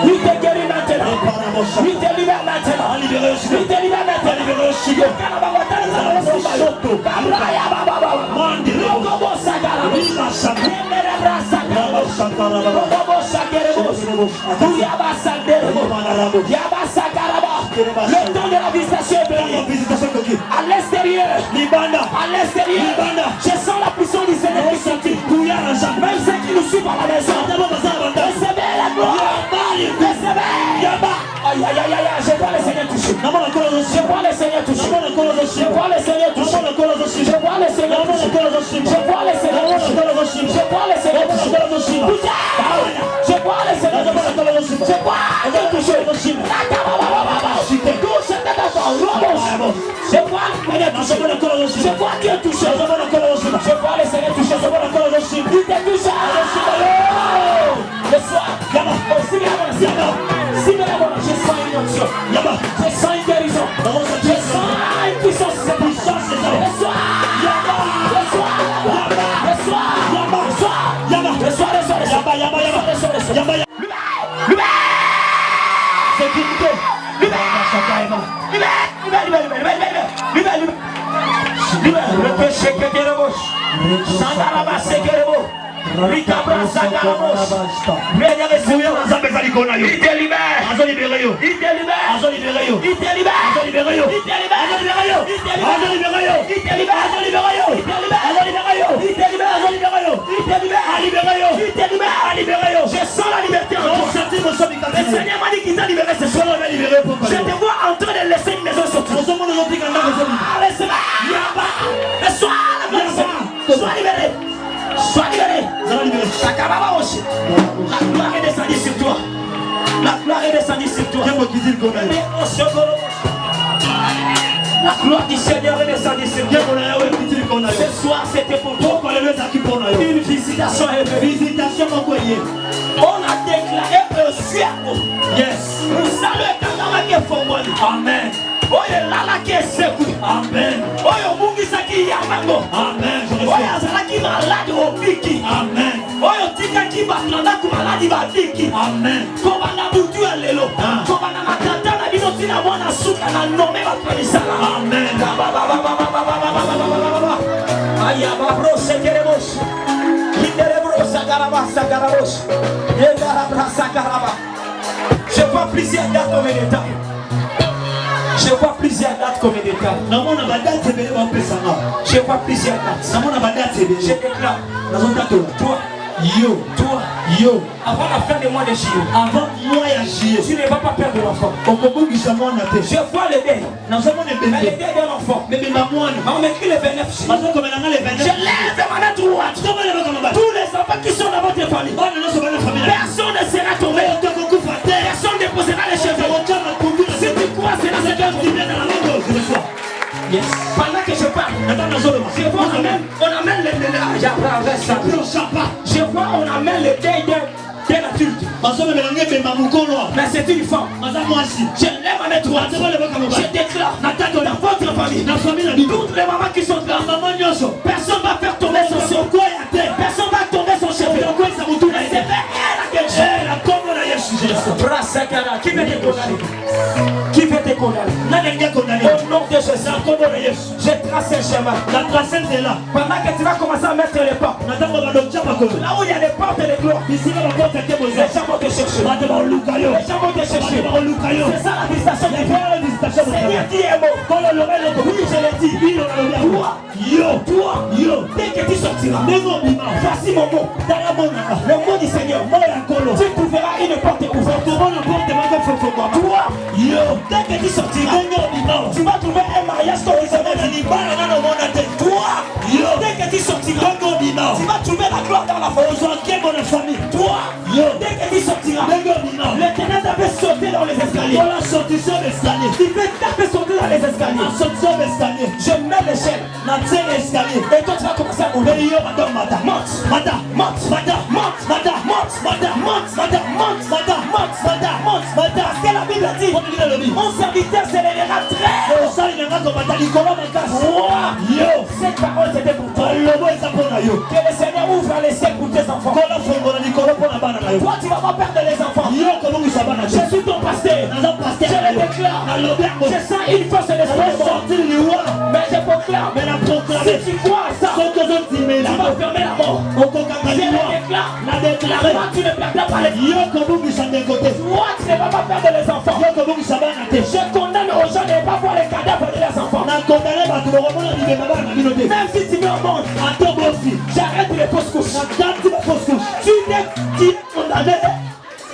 Il te guérit maintenant. Il te libère maintenant. Il te libère maintenant. Le temps de la visitation est venu. À l'extérieur, je sens la puissance du Seigneur qui sortit. Même ceux qui nous suivent à la maison, recevez la gloire. Aïe, je vois le Seigneur toucher. Je vois le Seigneur toucher. Je vois le Seigneur toucher. Je vois le Seigneur toucher. Je vois le Seigneur toucher. Je vois le Seigneur toucher. Je vois le Seigneur toucher. Je vois Dieu toucher. Touche tes enfants. Je vois Dieu toucher. Je vois Dieu toucher. Je vois le Seigneur toucher. Il te touche. Le soir. Je sens une onction. Je sens une guérison. Je sens une puissance. Le soir. Sécurité. Je sens la liberté en toi. Le Seigneur m'a dit qu'il t'a libéré ce soir. Je te vois en train de laisser une maison sortir. Sois libéré. Sois libéré. La gloire est descendue sur toi. La gloire est descendue sur toi. La gloire du Seigneur est descendue sur toi. Ce soir, c'était pour toi. Une visitation est venue. On a déclaré le ciel. Yes. Nous saluons Kangama qui est formé. Amen. Oye lala qui est secoué. Amen. Oye Mungisa qui est yamango. Amen. Oye Azala qui malade au piki. Amen. Oye Tika qui va prendre comme malade va piki. Amen. Comment na butu alelo. Comment na matata na bino tina mwana suka na nome va premisala. Amen. Aya babro sekeremos. Je vois plusieurs dates comme d'état. Je vois plusieurs dates comme d'état. Je vois plusieurs dates. Je déclare. Toi, yo, avant la fin du mois de juillet, tu ne vas pas perdre l'enfant. Je vois le deuil. Mais le deuil de l'enfant. On écrit le 29 juillet. Je lève ma main droite. Tous les enfants qui sont dans votre famille. Personne ne sera tombé. Personne ne posera les cheveux. Si tu crois, c'est dans ce cas où tu viens dans la main. Yes. Pendant que je parle, je vois on amène le je vois on amène le deuil d'un adulte. Mais c'est une femme. Je lève ma main droite. Je déclare dans votre famille, toutes les mamans qui sont là, personne ne va faire tomber son cheveu. Personne ne va tomber son cheveu. C'est qui veut te condamner? Qui veut te condamner? Au nom de Jésus, j'ai tracé un chemin. Pendant que tu vas commencer à mettre les portes, là où il y a les portes et les gloires, les gens vont te chercher. Les gens vont te chercher. C'est ça la visitation du Seigneur dit un mot. Oui, je l'ai dit. Toi, dès que tu sortiras, voici mon mot. Le mot du Seigneur. Tu trouveras une porte ouverte. Toi, dès que tu sortiras, tu vas trouver un mariage comme il se met. Toi, dès que tu sortiras, tu vas trouver la gloire dans la famille. Toi, dès que tu sortiras, l'Éternel t'avait sauté dans les escaliers. Il veut taper sauter dans les escaliers. Je mets l'échelle. Et toi tu vas commencer à rouler. Parce que la Bible dit, mon serviteur s'élèvera très haut. Cette parole c'était pour toi. Que le Seigneur ouvre les cieux pour tes enfants. Toi tu vas pas perdre les enfants. Je suis ton pasteur. Je le déclare. Je sens une force de l'esprit. Mais je proclame. Si tu crois à ça, tu vas fermer la mort. Je le déclare. Toi tu ne perdras pas les enfants. Toi tu ne vas pas perdre les enfants. Je condamne aux gens de ne pas voir les cadavres de leurs enfants. Même si tu me remontes, j'arrête les fausses couches.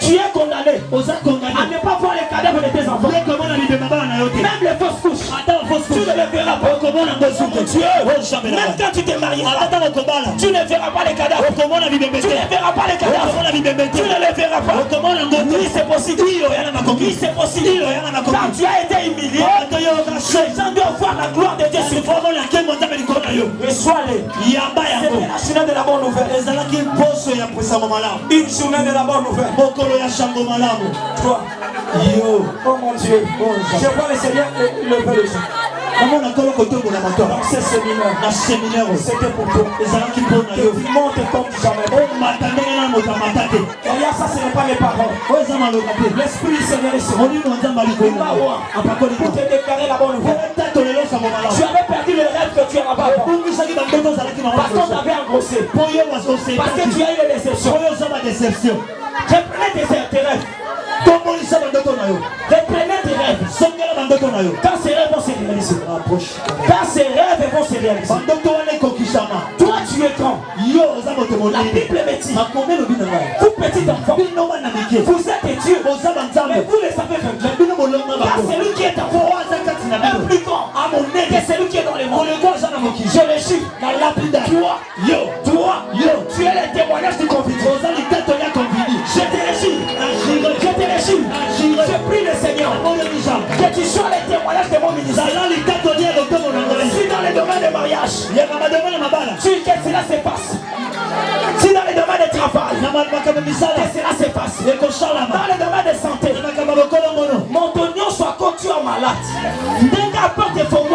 Tu es condamné à ne pas voir les cadavres de tes enfants. Même les fausses couches, tu ne les verras pas. Mon Dieu, même quand tu t'es marié, tu ne verras pas les cadavres. Tu ne verras pas les cadavres. Tu ne les verras pas. Oui, c'est possible. Oui, c'est possible. Quand tu as été humilié, les gens doivent voir la gloire de Dieu sur toi. Reçois-les. C'était la journée de la bonne nouvelle. Une journée de la bonne nouvelle. Toi, oh mon Dieu, je vois le Seigneur lever les gens. Donc ce séminaire, c'était pour toi. Que tu montes comme jamais. D'ailleurs, ça ce n'est pas mes paroles. L'Esprit du Seigneur est sur moi. Pour te déclarer la bonne nouvelle. Tu avais perdu le rêve que tu avais avant. Parce qu'on t'avait engrossé. Parce que tu as eu des déceptions. Reprenez tes rêves. Reprenez tes rêves. Quand ces rêves vont se réaliser. Quand ces rêves vont se réaliser. Toi tu es grand. La Bible me dit. Vous petit enfant. Vous êtes Dieu. Mais vous ne savez pas. Car celui qui est enfant est plus grand. que celui qui est dans les monts, je le jure, toi, tu es le témoignage du convict. Je te le jure, je prie le Seigneur que tu sois le témoignage de mon ministère. Si dans le domaine de mariage, que cela se passe. Si dans le domaine de travail, que cela se passe. Dans le domaine de santé, mon tonnion soit quand tu es malade. Dès qu'apporte des fonds,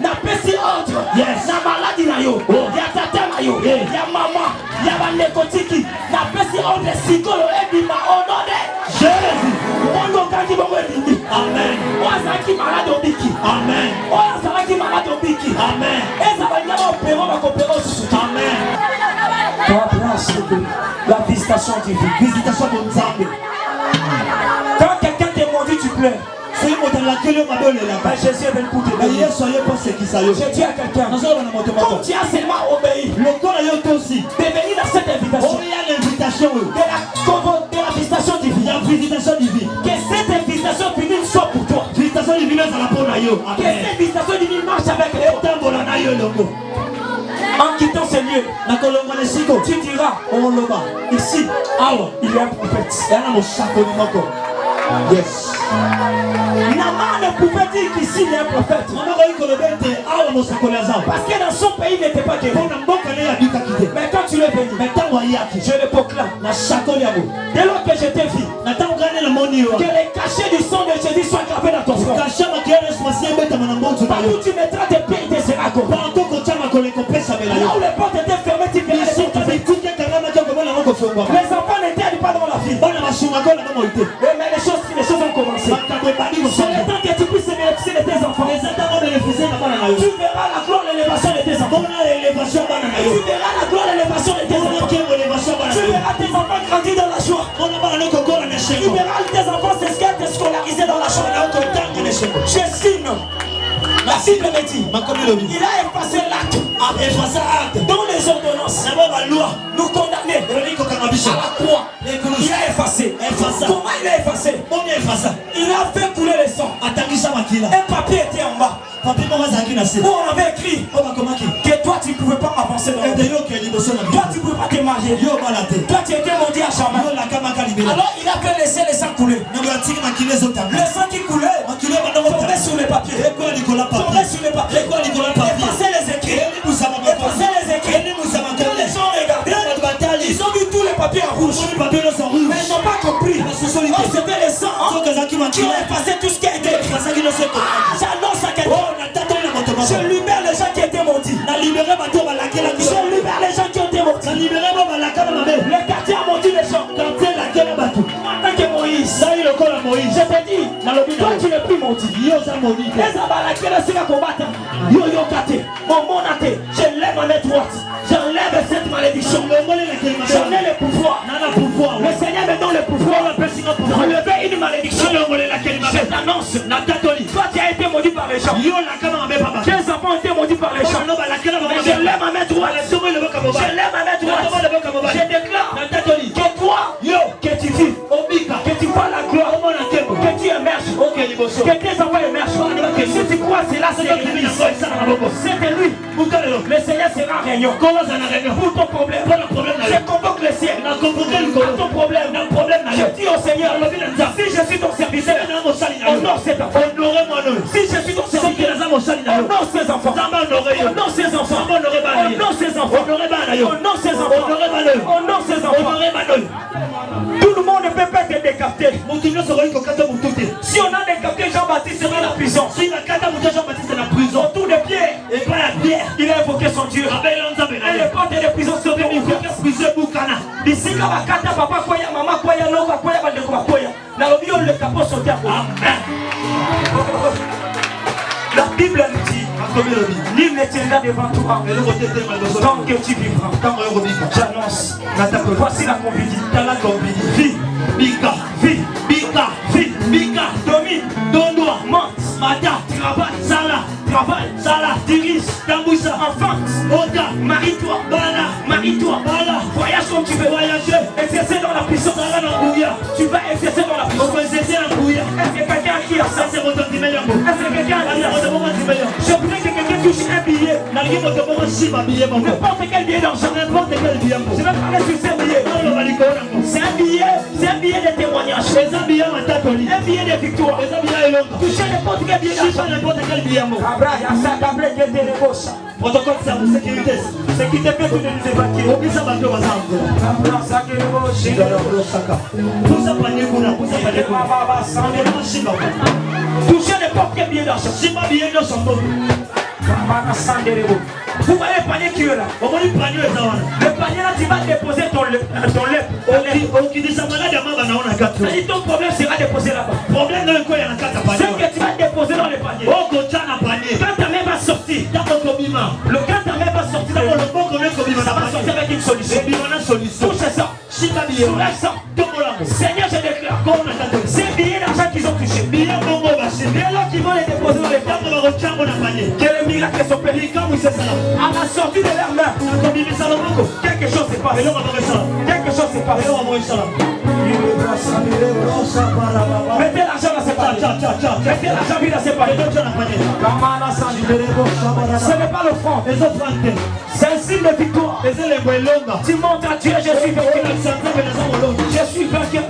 n'a pas si ordre. Na maladie na yo, ya tata na yo, ya maman, ya banekotiki, n'a pas si ordre sikolo ebima onode. Jésus, on doit quand il va venir. Amen. On a qui malade au biki. Amen. On a qui malade au biki. Amen. Et ça va y avoir opérer, on va opérer aussi. Amen. Toi, place la visitation divine. Visitation de Nzambe. Quand quelqu'un te maudit, tu pleures. Jésus est venu pour te bénir. J'ai dit à quelqu'un, comme tu as seulement obéi, de venir dans cette invitation, de la visitation divine, que cette invitation divine soit pour toi, que cette visitation divine marche avec les. En quittant ce lieu, tu diras, ici, il y a un prophète. Yes. Naaman ne pouvait dire qu'ici il est un prophète. Parce que dans son pays il n'était pas guéri. Mais quand tu l'es venu, je le proclame. Dès lors que je t'ai vu, que les cachets du sang de Jésus soient gravés dans ton front. Partout tu mettras tes pieds, il te sera accompli. Là où les portes étaient fermées, tu verras les portes ouvertes. Les enfants n'étaient pas dans la vie. Mais les choses ont commencé. C'est le temps que tu puisses bénéficier de tes enfants. Tu verras la gloire de l'élévation de tes enfants. Tu verras la gloire de l'élévation de tes enfants. Tu verras tes enfants grandir dans la joie. Tu verras tes enfants s'escaper scolarisés dans la joie. J'estime. La Bible me dit, il a effacé l'acte dans les ordonnances. Nous condamner à la croix. Il a effacé. Comment il a effacé? Il a fait couler le sang. Un papier était en bas. Où on avait écrit que toi tu ne pouvais pas avancer dans le monde. Toi tu ne pouvais pas te marier. Toi tu étais maudit à jamais. Alors il a fait laisser le sang couler. Le sang qui coulait tombait sur les papiers. Tombait sur les papiers. Effacer les écrits. Effacer les écrits. Les gens regardaient. Ils ont vu tous les papiers en rouge. Mais ils n'ont pas compris. C'était le sang qui ont effacé tout ce qui a été écrit. J'annonce à quelqu'un. Je libère les gens qui étaient maudits. Je libère les gens qui ont été maudits. Le quartier a maudit les gens. En tant que Moïse, je te dis, toi tu n'es plus maudit. Les abalakés se combattent. Je lève ma main droite. J'enlève cette malédiction. J'en ai le pouvoir. Le Seigneur me donne le pouvoir d'enlever une malédiction. Je t'annonce. Toi tu as été maudit par les gens. Tes enfants ont été maudits par les gens. Mais je lève ma main droite. Je lève ma main droite. Je déclare que toi, que tu vis, que tu vois la gloire, que tu émerges, que tes enfants émergent. Si tu crois cela, c'est lui. C'est lui. Le Seigneur sera en réunion. Pour ton problème, je convoque le ciel. À ton problème, je dis au Seigneur, si je suis ton serviteur, honore cet enfant. Si je suis ton serviteur, honore ses enfants. Honore ses enfants. Honore ses enfants. Honore ses enfants. Honore ses enfants. Tout le monde ne peut pas être décapté. Si on a décapté Jean-Baptiste dans la prison, autour de Pierre, il a invoqué son Dieu. Et les portes de prison sont ouvertes. D'ici là, papa, quoi, maman, quoi, l'homme, quoi, quoi, dans le milieu, le capot sauté à quoi. La Bible nous dit, l'île ne tiendra devant toi tant que tu vivras. J'annonce, voici la conviction. Bika, domine, donne-toi, monte, mata, travail, sala, dirige, tambouissa, enfance, oda, marie-toi, bala, voyage comme tu veux voyager, exercer dans la prison, tu vas exercer dans la prison. Est-ce que quelqu'un qui a ça? Est-ce que quelqu'un qui a ça? Je voudrais que quelqu'un touche un billet. N'importe quel billet d'argent. Je vais parler sur ces billets. C'est un billet de témoignage. Un billet de victoire. Touchez n'importe quel billet d'argent. Protocole de sécurité. Sécurité peut tout nous évacuer. Touchez n'importe quel billet d'argent. Vous voyez le panier qui est là. Le panier là, tu vas déposer ton lait. C'est-à-dire ton problème sera déposé là-bas. Ce que tu vas déposer dans le panier. Quand ta main va sortir, quand ta main va sortir, ça va sortir avec une solution. Touche ça. Soulève ça. Seigneur, je déclare ces billets d'argent qu'ils ont touchés. Dès lors qu'ils vont les déposer dans les paniers. Que le miracle s'opère. À la sortie de leurs mains, quelque chose s'est passé. Quelque chose s'est passé. Mettez l'argent dans ses paniers. Mettez l'argent dans ses paniers. Ce n'est pas l'offrande. C'est un signe de victoire. Tu montres à Dieu, je suis vainqueur. Je suis vainqueur.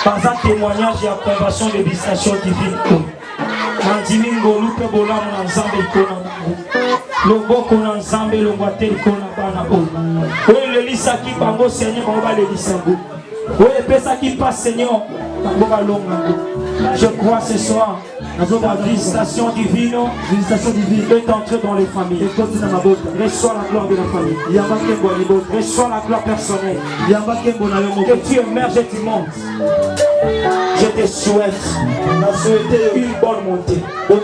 Par un témoignage et approbation de visitation divine. Mandimingo, Lupe Bolam, Nzambe, Kona, Loboko, Nzambe, Longwate, Kona, Bana, oui, le lisa qui bango, Seigneur, on va le lisango. Oui, le pesa qui passe, Seigneur, on va l'ongango. Je crois ce soir, la visitation divine est entrée dans les familles. Reçois la gloire de la famille. Reçois la gloire personnelle. Que tu émerges et tu montes. Je te souhaite une bonne montée. Toi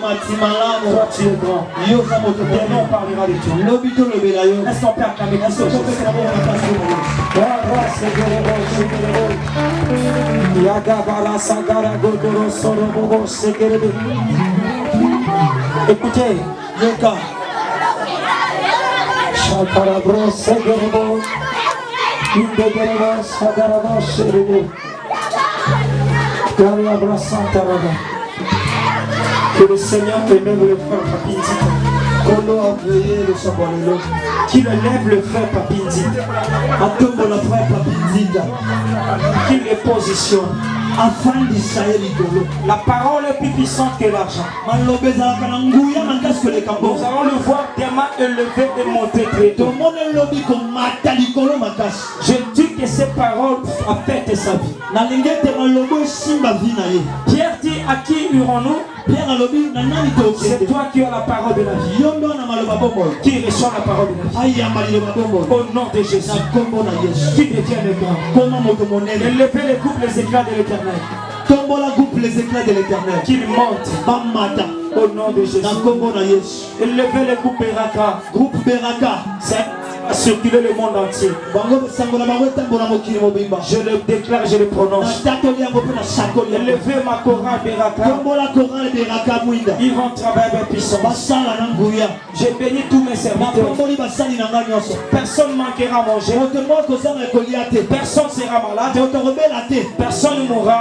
tu es grand. Demain on parlera de toi. Est-ce qu'on peut acclamer Christ? Écoutez, que le Seigneur élève le frère Papinzita. Qu'il élève le frère Papinzita. Qu'il les positionne. La parole est plus puissante que l'argent. Nous allons le voir demain élevé et monter très tôt. Je dis que ces paroles affectent sa vie. Pierre dit, à qui irons-nous? C'est toi qui as la parole de la vie. Qui reçoit la parole de la vie. Au nom de Jésus. Qui devient le grand. Élevez les couples, les éclats de l'éternel. Les éclats de l'éternel. Qu'il monte. Au nom de Jésus. Élevez les groupes Beraka. Groupe Beraka. C'est à circuler le monde entier. Je le déclare, je le prononce. Élevez ma chorale Beraka. Ils vont travailler avec puissance. Je bénis tous mes serviteurs. Personne ne manquera à manger. Personne ne sera malade. Personne ne mourra.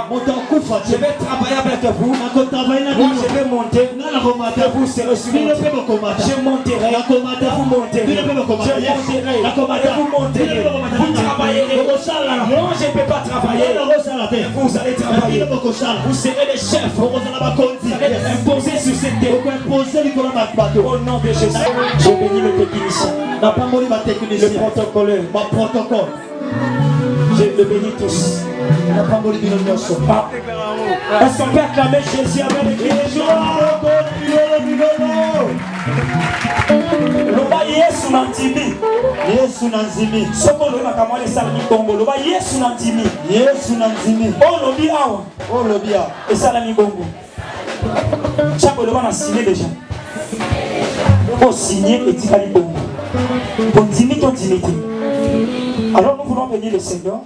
Je vais travailler avec vous. Moi je vais monter. Vous serez sur mon. Je monterai. Vous monterez. Je monterai. Vous monterez. Vous travaillerez. Moi je ne peux pas travailler. Vous allez travailler. Vous serez les chefs. Vous allez imposer sur cette terre. Au nom de Jésus. Je bénis le technicien. Le protocole. Je le bénis tous. Est-ce qu'on peut acclamer Jésus avec les cris de joie? Loba Yesu nandimi. Yesu nandimi. Soko loba kamale salami bongo. Loba Yesu nandimi. Yesu nandimi. Oh lobi awa. Oh lobi awa. Et salami bongo. Chaque loba n'a signé déjà. Pour signer et tikali bongo. Bon dimi ton dimiti. Alors nous voulons bénir le Seigneur.